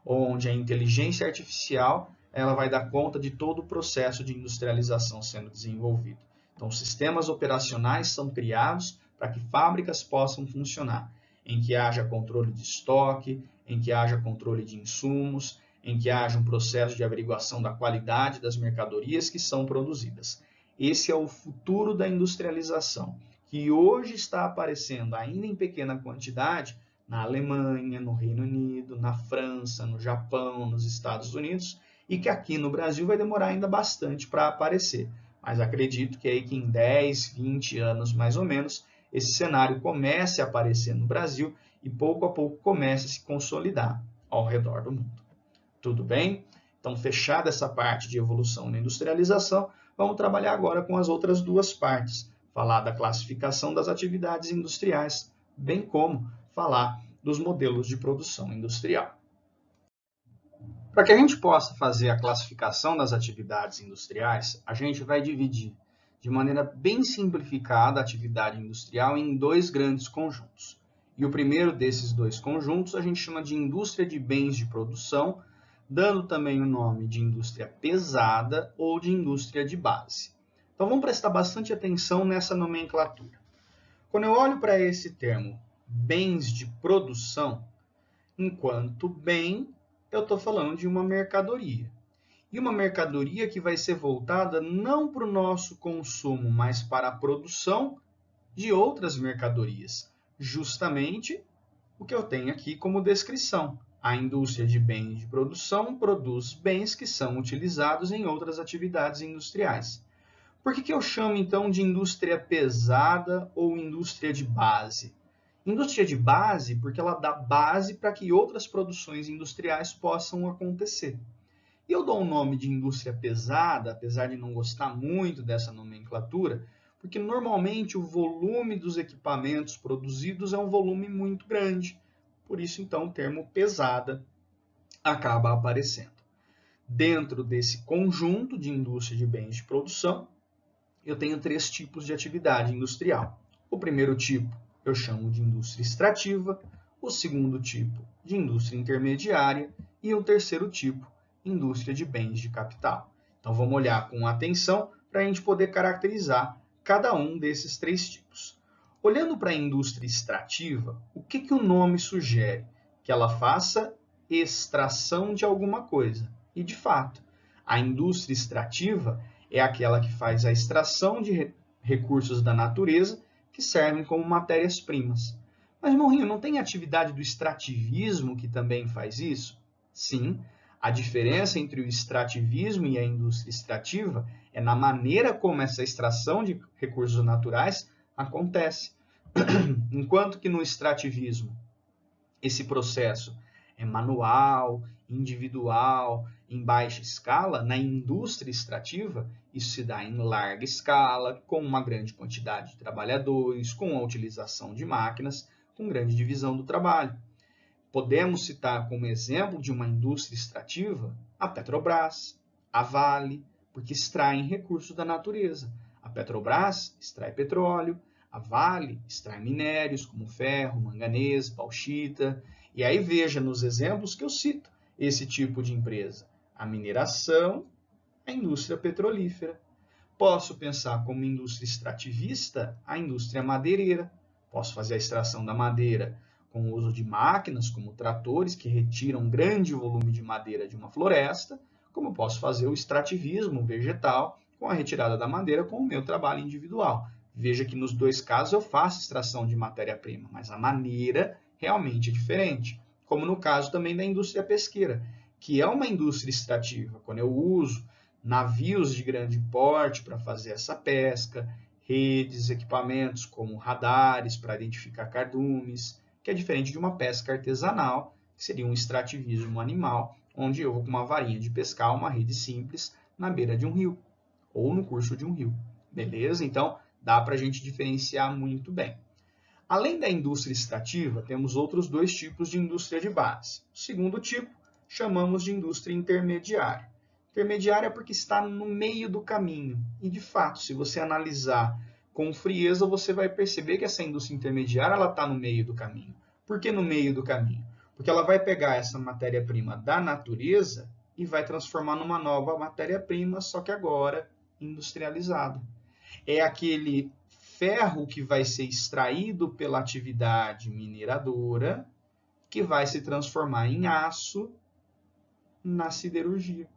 onde a inteligência artificial ela vai dar conta de todo o processo de industrialização sendo desenvolvido. Então, sistemas operacionais são criados para que fábricas possam funcionar, em que haja controle de estoque, em que haja controle de insumos, em que haja um processo de averiguação da qualidade das mercadorias que são produzidas. Esse é o futuro da industrialização, que hoje está aparecendo ainda em pequena quantidade na Alemanha, no Reino Unido, na França, no Japão, nos Estados Unidos, e que aqui no Brasil vai demorar ainda bastante para aparecer. Mas acredito que aí que em 10, 20 anos mais ou menos, esse cenário comece a aparecer no Brasil e pouco a pouco comece a se consolidar ao redor do mundo. Tudo bem? Então, fechada essa parte de evolução na industrialização, vamos trabalhar agora com as outras duas partes. Falar da classificação das atividades industriais, bem como falar dos modelos de produção industrial. Para que a gente possa fazer a classificação das atividades industriais, a gente vai dividir de maneira bem simplificada a atividade industrial em dois grandes conjuntos. E o primeiro desses dois conjuntos a gente chama de indústria de bens de produção, dando também o nome de indústria pesada ou de indústria de base. Então vamos prestar bastante atenção nessa nomenclatura. Quando eu olho para esse termo, bens de produção, enquanto bem, eu estou falando de uma mercadoria. E uma mercadoria que vai ser voltada não para o nosso consumo, mas para a produção de outras mercadorias. Justamente o que eu tenho aqui como descrição. A indústria de bens de produção produz bens que são utilizados em outras atividades industriais. Por que eu chamo então de indústria pesada ou indústria de base? Indústria de base porque ela dá base para que outras produções industriais possam acontecer. E eu dou o nome de indústria pesada, apesar de não gostar muito dessa nomenclatura, porque normalmente o volume dos equipamentos produzidos é um volume muito grande. Por isso, então, o termo pesada acaba aparecendo. Dentro desse conjunto de indústria de bens de produção, eu tenho três tipos de atividade industrial. O primeiro tipo eu chamo de indústria extrativa, o segundo tipo de indústria intermediária e o terceiro tipo, indústria de bens de capital. Então vamos olhar com atenção para a gente poder caracterizar cada um desses três tipos. Olhando para a indústria extrativa, o que o nome sugere? Que ela faça extração de alguma coisa. E de fato, a indústria extrativa é aquela que faz a extração de recursos da natureza que servem como matérias-primas. Mas, Morrinho, não tem atividade do extrativismo que também faz isso? Sim, a diferença entre o extrativismo e a indústria extrativa é na maneira como essa extração de recursos naturais acontece. Enquanto que no extrativismo esse processo é manual, individual, em baixa escala, na indústria extrativa, isso se dá em larga escala, com uma grande quantidade de trabalhadores, com a utilização de máquinas, com grande divisão do trabalho. Podemos citar como exemplo de uma indústria extrativa A Petrobras, a Vale, porque extraem recursos da natureza. A Petrobras extrai petróleo, a Vale extrai minérios como ferro, manganês, bauxita. E aí veja nos exemplos que eu cito esse tipo de empresa. A mineração, a indústria petrolífera. Posso pensar como indústria extrativista a indústria madeireira. Posso fazer a extração da madeira com o uso de máquinas, como tratores, que retiram grande volume de madeira de uma floresta, como posso fazer o extrativismo vegetal com a retirada da madeira com o meu trabalho individual. Veja que nos dois casos eu faço extração de matéria-prima, mas a maneira realmente é diferente. Como no caso também da indústria pesqueira, que é uma indústria extrativa. Quando eu uso navios de grande porte para fazer essa pesca, redes, equipamentos como radares para identificar cardumes, que é diferente de uma pesca artesanal, que seria um extrativismo animal, onde eu vou com uma varinha de pescar uma rede simples na beira de um rio, ou no curso de um rio. Beleza? Então, dá para a gente diferenciar muito bem. Além da indústria extrativa, temos outros dois tipos de indústria de base. O segundo tipo, chamamos de indústria intermediária. Intermediária porque está no meio do caminho. E, de fato, se você analisar com frieza, você vai perceber que essa indústria intermediária está no meio do caminho. Por que no meio do caminho? Porque ela vai pegar essa matéria-prima da natureza e vai transformar numa nova matéria-prima, só que agora industrializada. É aquele ferro que vai ser extraído pela atividade mineradora que vai se transformar em aço na siderurgia.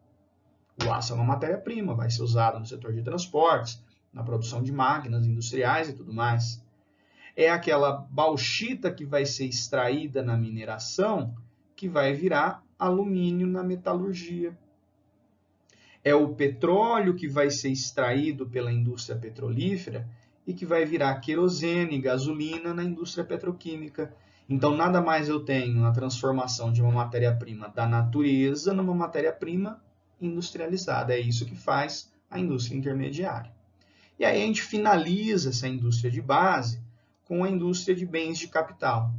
O aço é uma matéria-prima, vai ser usado no setor de transportes, na produção de máquinas industriais e tudo mais. É aquela bauxita que vai ser extraída na mineração que vai virar alumínio na metalurgia. É o petróleo que vai ser extraído pela indústria petrolífera e que vai virar querosene, gasolina na indústria petroquímica. Então, nada mais eu tenho a transformação de uma matéria-prima da natureza numa matéria-prima industrializada. É isso que faz a indústria intermediária. E aí a gente finaliza essa indústria de base com a indústria de bens de capital.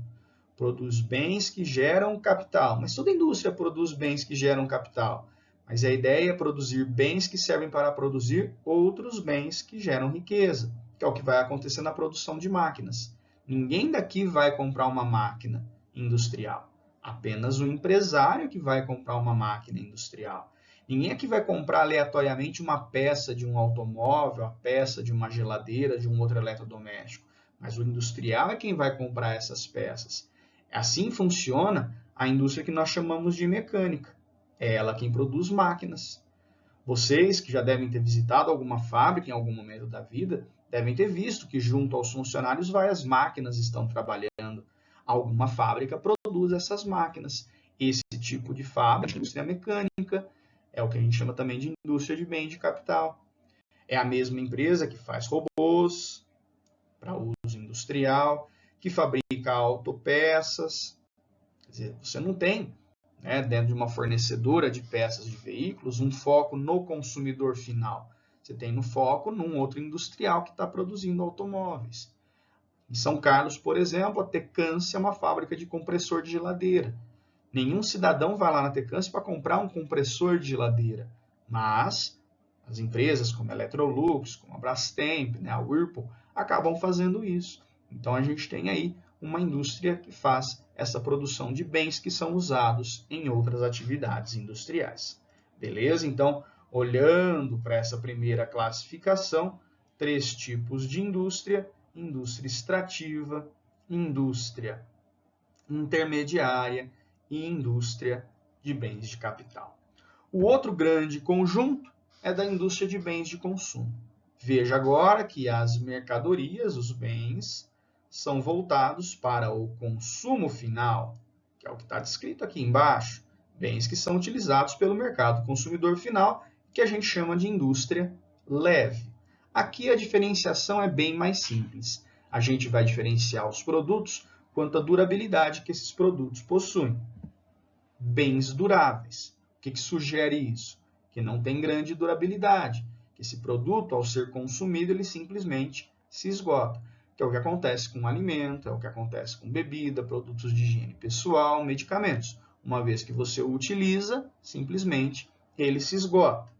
Produz bens que geram capital. Mas toda indústria produz bens que geram capital. Mas a ideia é produzir bens que servem para produzir outros bens que geram riqueza, que é o que vai acontecer na produção de máquinas. Ninguém daqui vai comprar uma máquina industrial. Apenas o empresário que vai comprar uma máquina industrial. Ninguém aqui vai comprar aleatoriamente uma peça de um automóvel, a peça de uma geladeira, de um outro eletrodoméstico. Mas o industrial é quem vai comprar essas peças. Assim funciona a indústria que nós chamamos de mecânica. É ela quem produz máquinas. Vocês que já devem ter visitado alguma fábrica em algum momento da vida, devem ter visto que junto aos funcionários várias máquinas estão trabalhando. Alguma fábrica produz essas máquinas. Esse tipo de fábrica, indústria mecânica, é o que a gente chama também de indústria de bem de capital. É a mesma empresa que faz robôs para uso industrial, que fabrica autopeças. Quer dizer, você não tem, dentro de uma fornecedora de peças de veículos, um foco no consumidor final. Você tem no foco num outro industrial que está produzindo automóveis. Em São Carlos, por exemplo, a Tecance é uma fábrica de compressor de geladeira. Nenhum cidadão vai lá na Tecance para comprar um compressor de geladeira, mas as empresas como a Electrolux, como a Brastemp, a Whirlpool, acabam fazendo isso. Então a gente tem aí uma indústria que faz essa produção de bens que são usados em outras atividades industriais. Beleza? Então, olhando para essa primeira classificação, 3 tipos de indústria: indústria extrativa, indústria intermediária e indústria de bens de capital. O outro grande conjunto é da indústria de bens de consumo. Veja agora que as mercadorias, os bens, são voltados para o consumo final, que é o que está descrito aqui embaixo, bens que são utilizados pelo mercado consumidor final, que a gente chama de indústria leve. Aqui a diferenciação é bem mais simples. A gente vai diferenciar os produtos quanto à durabilidade que esses produtos possuem. Bens duráveis. O que sugere isso? Que não tem grande durabilidade, que esse produto, ao ser consumido, ele simplesmente se esgota, que é o que acontece com alimento, é o que acontece com bebida, produtos de higiene pessoal, medicamentos. Uma vez que você o utiliza, simplesmente ele se esgota.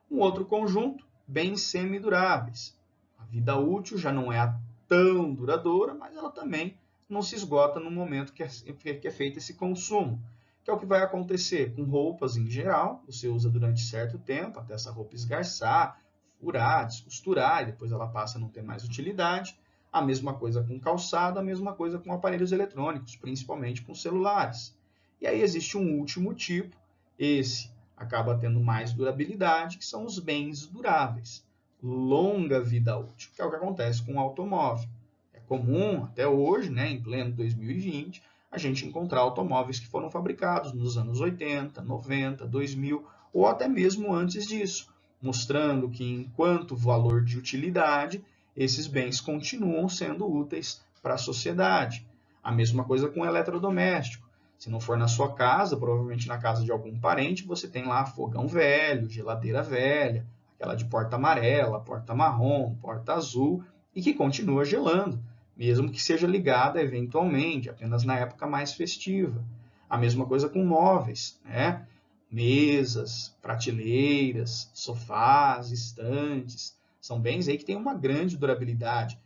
Um outro conjunto, bens semiduráveis. A vida útil já não é tão duradoura, mas ela também não se esgota no momento que é feito esse consumo, que é o que vai acontecer com roupas em geral. Você usa durante certo tempo, até essa roupa esgarçar, furar, descosturar, e depois ela passa a não ter mais utilidade. A mesma coisa com calçado, a mesma coisa com aparelhos eletrônicos, principalmente com celulares. E aí existe um último tipo, esse acaba tendo mais durabilidade, que são os bens duráveis. Longa vida útil, que é o que acontece com o automóvel. É comum, até hoje, né, em pleno 2020, a gente encontrar automóveis que foram fabricados nos anos 80, 90, 2000 ou até mesmo antes disso, mostrando que, enquanto valor de utilidade, esses bens continuam sendo úteis para a sociedade. A mesma coisa com o eletrodoméstico. Se não for na sua casa, provavelmente na casa de algum parente, você tem lá fogão velho, geladeira velha, aquela de porta amarela, porta marrom, porta azul, e que continua gelando, mesmo que seja ligada eventualmente, apenas na época mais festiva. A mesma coisa com móveis, né? Mesas, prateleiras, sofás, estantes, são bens aí que têm uma grande durabilidade.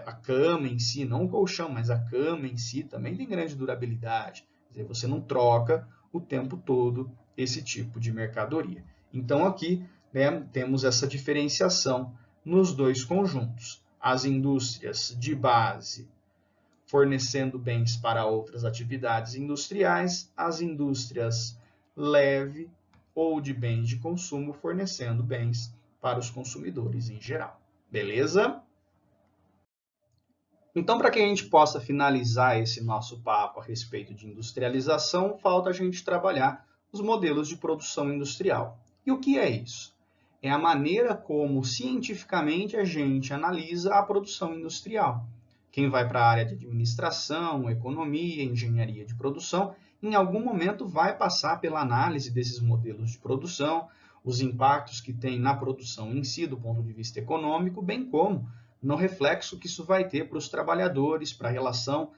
A cama em si, não o colchão, mas a cama em si também tem grande durabilidade. Quer dizer, você não troca o tempo todo esse tipo de mercadoria. Então, aqui, né, temos essa diferenciação nos dois conjuntos. As indústrias de base fornecendo bens para outras atividades industriais, as indústrias leve ou de bens de consumo fornecendo bens para os consumidores em geral. Beleza? Então, para que a gente possa finalizar esse nosso papo a respeito de industrialização, falta a gente trabalhar os modelos de produção industrial. E o que é isso? É a maneira como cientificamente a gente analisa a produção industrial. Quem vai para a área de administração, economia, engenharia de produção, em algum momento vai passar pela análise desses modelos de produção, os impactos que tem na produção em si, do ponto de vista econômico, bem como no reflexo que isso vai ter para os trabalhadores, para a relação,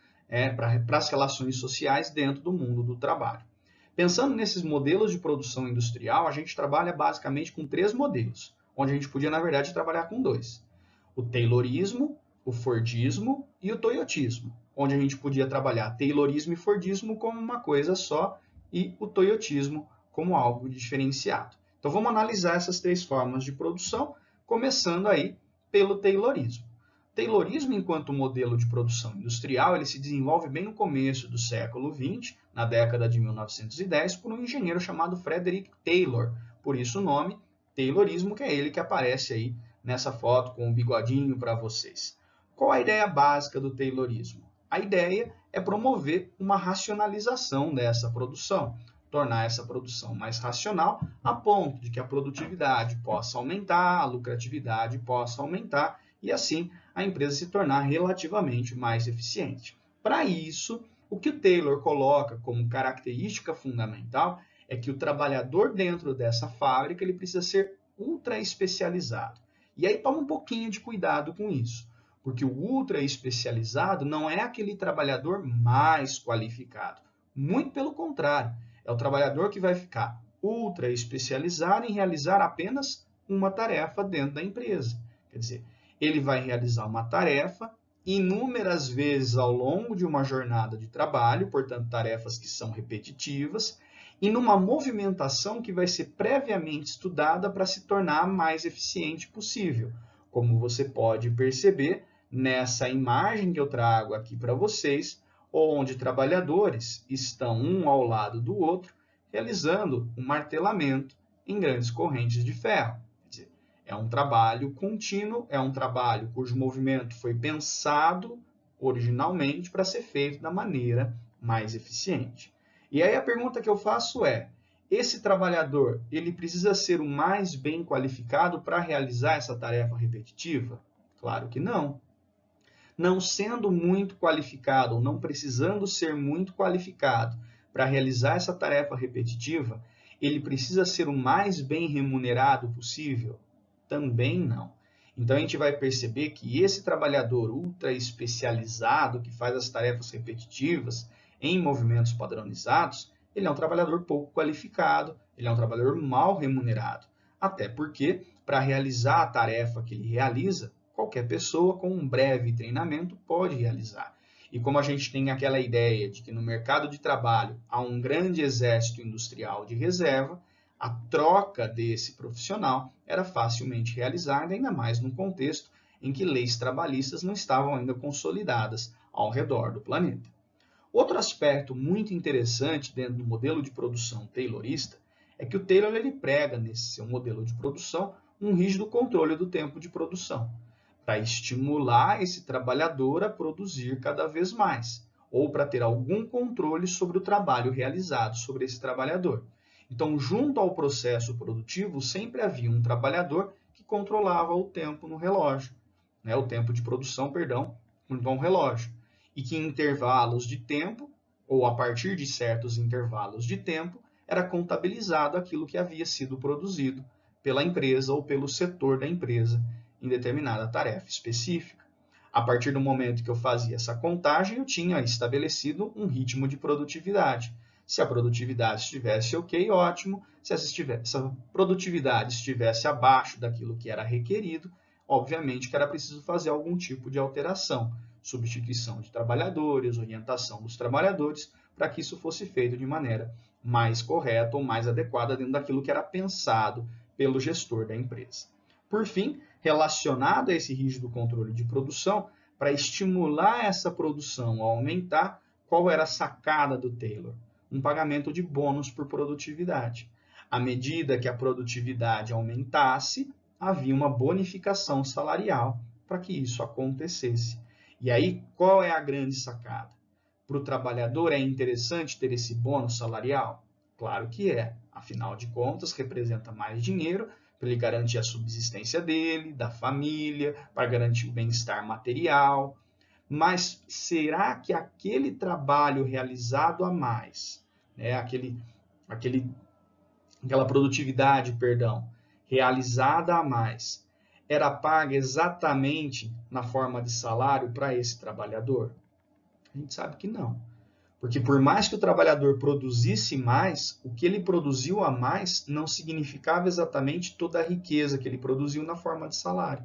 para as relações sociais dentro do mundo do trabalho. Pensando nesses modelos de produção industrial, a gente trabalha basicamente com 3 modelos, onde a gente podia, na verdade, trabalhar com 2. O Taylorismo, o Fordismo e o Toyotismo, onde a gente podia trabalhar Taylorismo e Fordismo como uma coisa só e o Toyotismo como algo diferenciado. Então vamos analisar essas 3 formas de produção, começando aí pelo Taylorismo. O Taylorismo, enquanto modelo de produção industrial, ele se desenvolve bem no começo do século XX, na década de 1910, por um engenheiro chamado Frederick Taylor. Por isso o nome Taylorismo, que é ele que aparece aí nessa foto com o bigodinho para vocês. Qual a ideia básica do Taylorismo? A ideia é promover uma racionalização dessa produção, tornar essa produção mais racional, a ponto de que a produtividade possa aumentar, a lucratividade possa aumentar e assim a empresa se tornar relativamente mais eficiente. Para isso, o que o Taylor coloca como característica fundamental é que o trabalhador dentro dessa fábrica ele precisa ser ultra especializado. E aí toma um pouquinho de cuidado com isso, porque o ultra especializado não é aquele trabalhador mais qualificado. Muito pelo contrário, é o trabalhador que vai ficar ultra especializado em realizar apenas uma tarefa dentro da empresa. Quer dizer, ele vai realizar uma tarefa inúmeras vezes ao longo de uma jornada de trabalho, portanto, tarefas que são repetitivas, e numa movimentação que vai ser previamente estudada para se tornar a mais eficiente possível. Como você pode perceber nessa imagem que eu trago aqui para vocês, onde trabalhadores estão um ao lado do outro, realizando um martelamento em grandes correntes de ferro. Quer dizer, é um trabalho contínuo, é um trabalho cujo movimento foi pensado originalmente para ser feito da maneira mais eficiente. E aí a pergunta que eu faço é, esse trabalhador, ele precisa ser o mais bem qualificado para realizar essa tarefa repetitiva? Claro que não. Não sendo muito qualificado ou não precisando ser muito qualificado para realizar essa tarefa repetitiva, ele precisa ser o mais bem remunerado possível? Também não. Então a gente vai perceber que esse trabalhador ultra especializado que faz as tarefas repetitivas em movimentos padronizados, ele é um trabalhador pouco qualificado, ele é um trabalhador mal remunerado. Até porque, para realizar a tarefa que ele realiza, qualquer pessoa com um breve treinamento pode realizar. E como a gente tem aquela ideia de que no mercado de trabalho há um grande exército industrial de reserva, a troca desse profissional era facilmente realizada, ainda mais num contexto em que leis trabalhistas não estavam ainda consolidadas ao redor do planeta. Outro aspecto muito interessante dentro do modelo de produção taylorista é que o Taylor ele prega nesse seu modelo de produção um rígido controle do tempo de produção, para estimular esse trabalhador a produzir cada vez mais, ou para ter algum controle sobre o trabalho realizado sobre esse trabalhador. Então, junto ao processo produtivo, sempre havia um trabalhador que controlava o tempo no relógio, né, o tempo de produção, perdão, junto a um relógio, e que em intervalos de tempo, ou a partir de certos intervalos de tempo, era contabilizado aquilo que havia sido produzido pela empresa ou pelo setor da empresa em determinada tarefa específica. A partir do momento que eu fazia essa contagem, eu tinha estabelecido um ritmo de produtividade. Se a produtividade estivesse ok, ótimo. Se essa produtividade estivesse abaixo daquilo que era requerido, obviamente que era preciso fazer algum tipo de alteração, substituição de trabalhadores, orientação dos trabalhadores, para que isso fosse feito de maneira mais correta ou mais adequada dentro daquilo que era pensado pelo gestor da empresa. Por fim, relacionado a esse rígido controle de produção, para estimular essa produção a aumentar, qual era a sacada do Taylor? Um pagamento de bônus por produtividade. À medida que a produtividade aumentasse, havia uma bonificação salarial para que isso acontecesse. E aí, qual é a grande sacada? Para o trabalhador é interessante ter esse bônus salarial? Claro que é. Afinal de contas, representa mais dinheiro para ele garantir a subsistência dele, da família, para garantir o bem-estar material. Mas será que aquele trabalho realizado a mais, né, aquela produtividade, perdão, realizada a mais, era paga exatamente na forma de salário para esse trabalhador? A gente sabe que não. Porque por mais que o trabalhador produzisse mais, o que ele produziu a mais não significava exatamente toda a riqueza que ele produziu na forma de salário.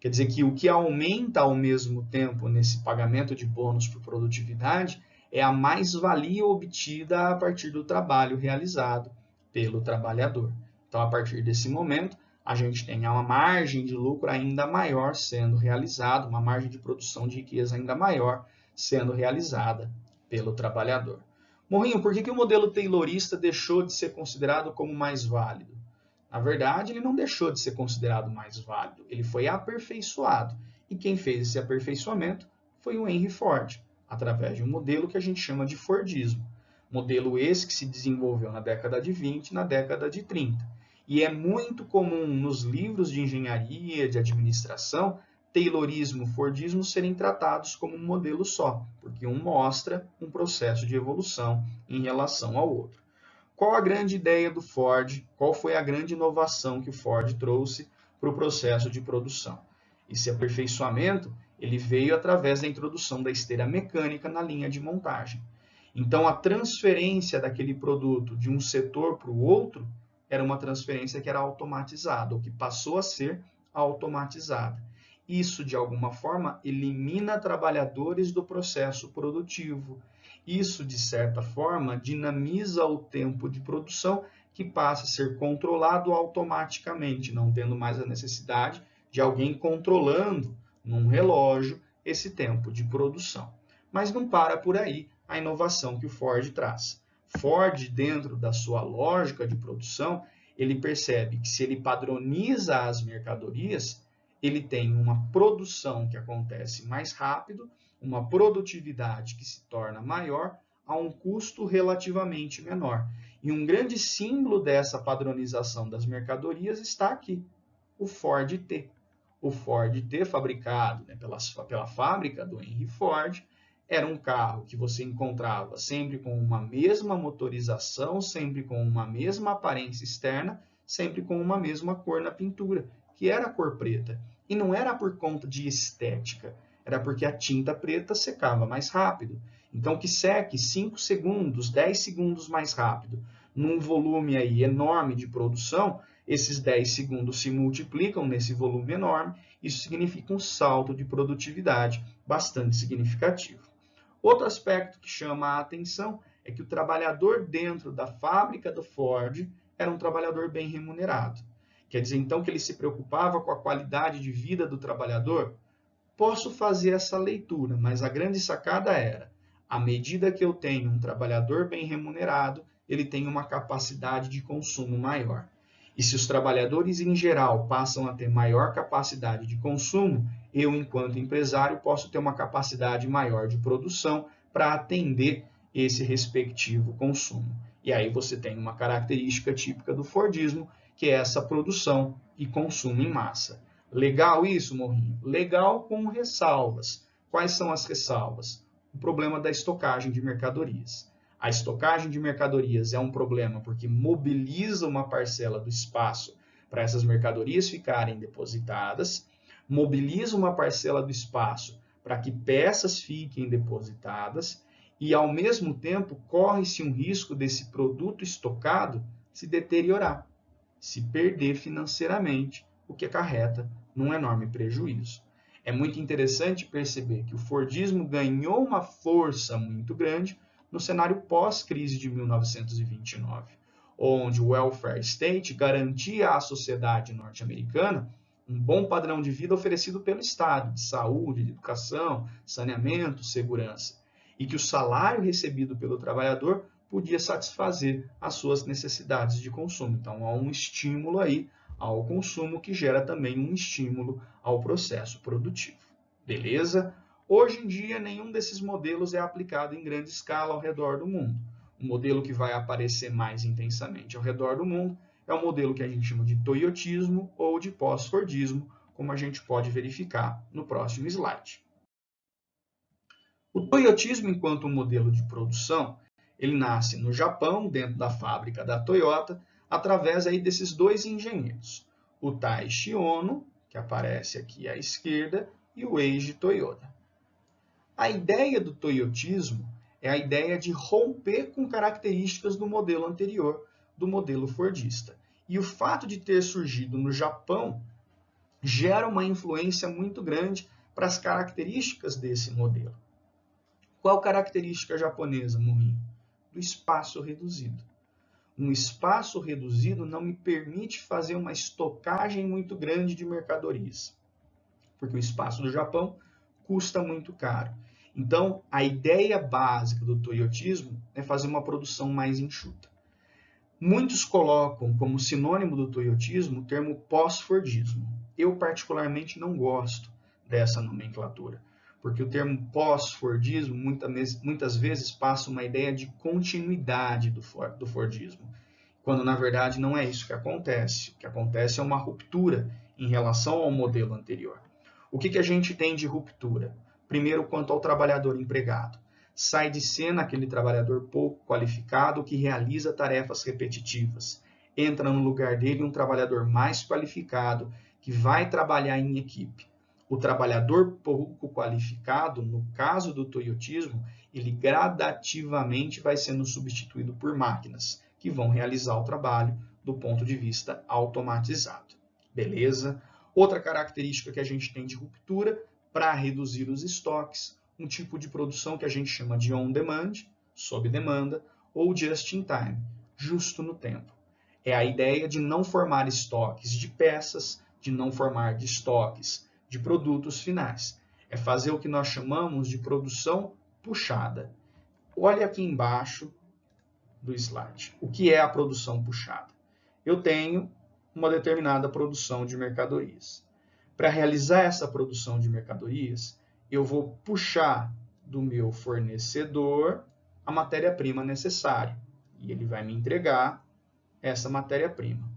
Quer dizer que o que aumenta ao mesmo tempo nesse pagamento de bônus por produtividade é a mais-valia obtida a partir do trabalho realizado pelo trabalhador. Então, a partir desse momento, a gente tem uma margem de lucro ainda maior sendo realizada, uma margem de produção de riqueza ainda maior sendo realizada pelo trabalhador. Morrinho, por que o modelo taylorista deixou de ser considerado como mais válido? Na verdade, ele não deixou de ser considerado mais válido, ele foi aperfeiçoado. E quem fez esse aperfeiçoamento foi o Henry Ford, através de um modelo que a gente chama de Fordismo. Modelo esse que se desenvolveu na década de 20 e na década de 30. E é muito comum nos livros de engenharia, de administração, Taylorismo e Fordismo serem tratados como um modelo só, porque um mostra um processo de evolução em relação ao outro. Qual a grande ideia do Ford? Qual foi a grande inovação que o Ford trouxe para o processo de produção? Esse aperfeiçoamento ele veio através da introdução da esteira mecânica na linha de montagem. Então, a transferência daquele produto de um setor para o outro era uma transferência que era automatizada, ou que passou a ser automatizada. Isso, de alguma forma, elimina trabalhadores do processo produtivo. Isso, de certa forma, dinamiza o tempo de produção, que passa a ser controlado automaticamente, não tendo mais a necessidade de alguém controlando num relógio esse tempo de produção. Mas não para por aí a inovação que o Ford traz. Ford, dentro da sua lógica de produção, ele percebe que se ele padroniza as mercadorias, ele tem uma produção que acontece mais rápido, uma produtividade que se torna maior a um custo relativamente menor. E um grande símbolo dessa padronização das mercadorias está aqui, o Ford T. O Ford T, fabricado, né, pela fábrica do Henry Ford, era um carro que você encontrava sempre com uma mesma motorização, sempre com uma mesma aparência externa, sempre com uma mesma cor na pintura, que era a cor preta. E não era por conta de estética, era porque a tinta preta secava mais rápido. Então, que seque 5 segundos, 10 segundos mais rápido, num volume aí enorme de produção, esses 10 segundos se multiplicam nesse volume enorme, isso significa um salto de produtividade bastante significativo. Outro aspecto que chama a atenção é que o trabalhador dentro da fábrica do Ford era um trabalhador bem remunerado. Quer dizer, então, que ele se preocupava com a qualidade de vida do trabalhador? Posso fazer essa leitura, mas a grande sacada era, à medida que eu tenho um trabalhador bem remunerado, ele tem uma capacidade de consumo maior. E se os trabalhadores em geral passam a ter maior capacidade de consumo, eu, enquanto empresário, posso ter uma capacidade maior de produção para atender esse respectivo consumo. E aí você tem uma característica típica do Fordismo, que é essa produção e consumo em massa. Legal isso, Morrinho? Legal com ressalvas. Quais são as ressalvas? O problema da estocagem de mercadorias. A estocagem de mercadorias é um problema porque mobiliza uma parcela do espaço para essas mercadorias ficarem depositadas, mobiliza uma parcela do espaço para que peças fiquem depositadas e, ao mesmo tempo, corre-se um risco desse produto estocado se deteriorar, se perder financeiramente, o que acarreta num enorme prejuízo. É muito interessante perceber que o Fordismo ganhou uma força muito grande no cenário pós-crise de 1929, onde o welfare state garantia à sociedade norte-americana um bom padrão de vida oferecido pelo Estado, de saúde, de educação, saneamento, segurança, e que o salário recebido pelo trabalhador podia satisfazer as suas necessidades de consumo. Então, há um estímulo aí ao consumo que gera também um estímulo ao processo produtivo. Beleza? Hoje em dia, nenhum desses modelos é aplicado em grande escala ao redor do mundo. O modelo que vai aparecer mais intensamente ao redor do mundo é o modelo que a gente chama de toyotismo ou de pós-fordismo, como a gente pode verificar no próximo slide. O toyotismo, enquanto modelo de produção, ele nasce no Japão, dentro da fábrica da Toyota, através aí desses dois engenheiros, o Taishi Ono, que aparece aqui à esquerda, e o Eiji Toyoda. A ideia do toyotismo é a ideia de romper com características do modelo anterior, do modelo fordista. E o fato de ter surgido no Japão gera uma influência muito grande para as características desse modelo. Qual característica japonesa, Morrinho? Do espaço reduzido. Um espaço reduzido não me permite fazer uma estocagem muito grande de mercadorias, porque o espaço do Japão custa muito caro. Então, a ideia básica do toyotismo é fazer uma produção mais enxuta. Muitos colocam como sinônimo do toyotismo o termo pós-fordismo. Eu, particularmente, não gosto dessa nomenclatura, porque o termo pós-fordismo muitas vezes passa uma ideia de continuidade do Fordismo, quando na verdade não é isso que acontece. O que acontece é uma ruptura em relação ao modelo anterior. O que a gente tem de ruptura? Primeiro, quanto ao trabalhador empregado. Sai de cena aquele trabalhador pouco qualificado que realiza tarefas repetitivas. Entra no lugar dele um trabalhador mais qualificado que vai trabalhar em equipe. O trabalhador pouco qualificado, no caso do toyotismo, ele gradativamente vai sendo substituído por máquinas que vão realizar o trabalho do ponto de vista automatizado. Beleza? Outra característica que a gente tem de ruptura para reduzir os estoques, um tipo de produção que a gente chama de on-demand, sob demanda, ou just-in-time, justo no tempo. É a ideia de não formar estoques de peças, de não formar de estoques de produtos finais. É fazer o que nós chamamos de produção puxada. Olha aqui embaixo do slide. O que é a produção puxada? Eu tenho uma determinada produção de mercadorias. Para realizar essa produção de mercadorias, eu vou puxar do meu fornecedor a matéria-prima necessária. E ele vai me entregar essa matéria-prima.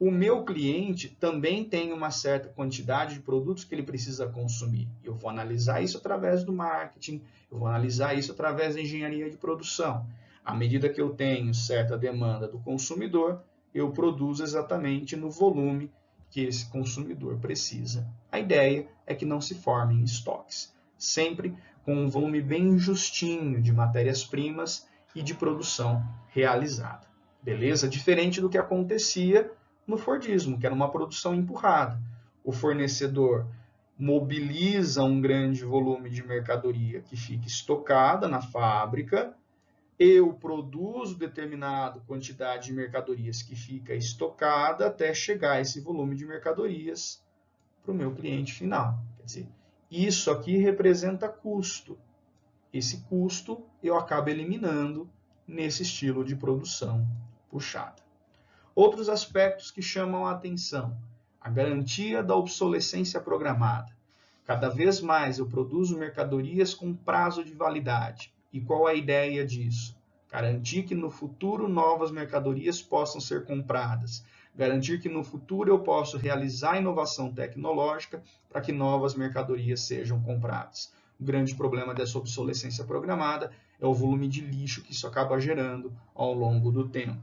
O meu cliente também tem uma certa quantidade de produtos que ele precisa consumir. Eu vou analisar isso através do marketing, eu vou analisar isso através da engenharia de produção. À medida que eu tenho certa demanda do consumidor, eu produzo exatamente no volume que esse consumidor precisa. A ideia é que não se formem estoques, sempre com um volume bem justinho de matérias-primas e de produção realizada. Beleza? Diferente do que acontecia no Fordismo, que era uma produção empurrada. O fornecedor mobiliza um grande volume de mercadoria que fica estocada na fábrica, eu produzo determinada quantidade de mercadorias que fica estocada até chegar esse volume de mercadorias para o meu cliente final. Quer dizer, isso aqui representa custo. Esse custo eu acabo eliminando nesse estilo de produção puxada. Outros aspectos que chamam a atenção: a garantia da obsolescência programada. Cada vez mais eu produzo mercadorias com prazo de validade. E qual é a ideia disso? Garantir que no futuro novas mercadorias possam ser compradas. Garantir que no futuro eu possa realizar inovação tecnológica para que novas mercadorias sejam compradas. O grande problema dessa obsolescência programada é o volume de lixo que isso acaba gerando ao longo do tempo.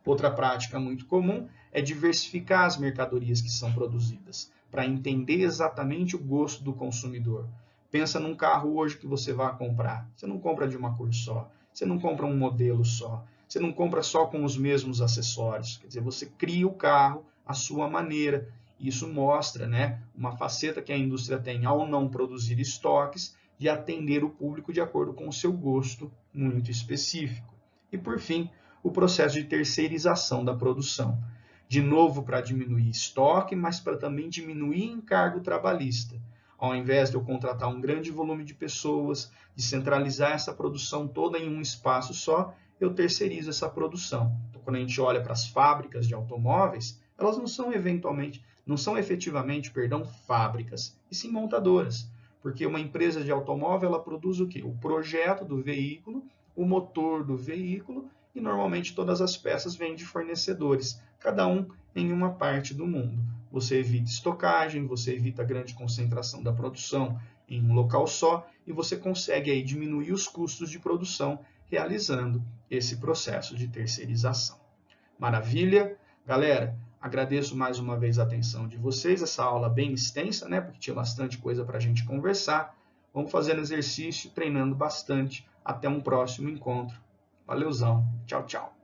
Outra prática muito comum é diversificar as mercadorias que são produzidas, para entender exatamente o gosto do consumidor. Pensa num carro hoje que você vai comprar. Você não compra de uma cor só, você não compra um modelo só, você não compra só com os mesmos acessórios. Quer dizer, você cria o carro à sua maneira. Isso mostra, né, uma faceta que a indústria tem ao não produzir estoques, de atender o público de acordo com o seu gosto muito específico. E, por fim, o processo de terceirização da produção. De novo, para diminuir estoque, mas para também diminuir encargo trabalhista. Ao invés de eu contratar um grande volume de pessoas, de centralizar essa produção toda em um espaço só, eu terceirizo essa produção. Então, quando a gente olha para as fábricas de automóveis, elas não são efetivamente fábricas, e sim montadoras. Porque uma empresa de automóvel, ela produz o quê? O projeto do veículo, o motor do veículo, e normalmente todas as peças vêm de fornecedores, cada um em uma parte do mundo. Você evita estocagem, você evita a grande concentração da produção em um local só, e você consegue aí diminuir os custos de produção realizando esse processo de terceirização. Maravilha? Galera, agradeço mais uma vez a atenção de vocês, essa aula bem extensa, né? Porque tinha bastante coisa para a gente conversar. Vamos fazendo exercício, treinando bastante. Até um próximo encontro. Valeuzão. Tchau, tchau.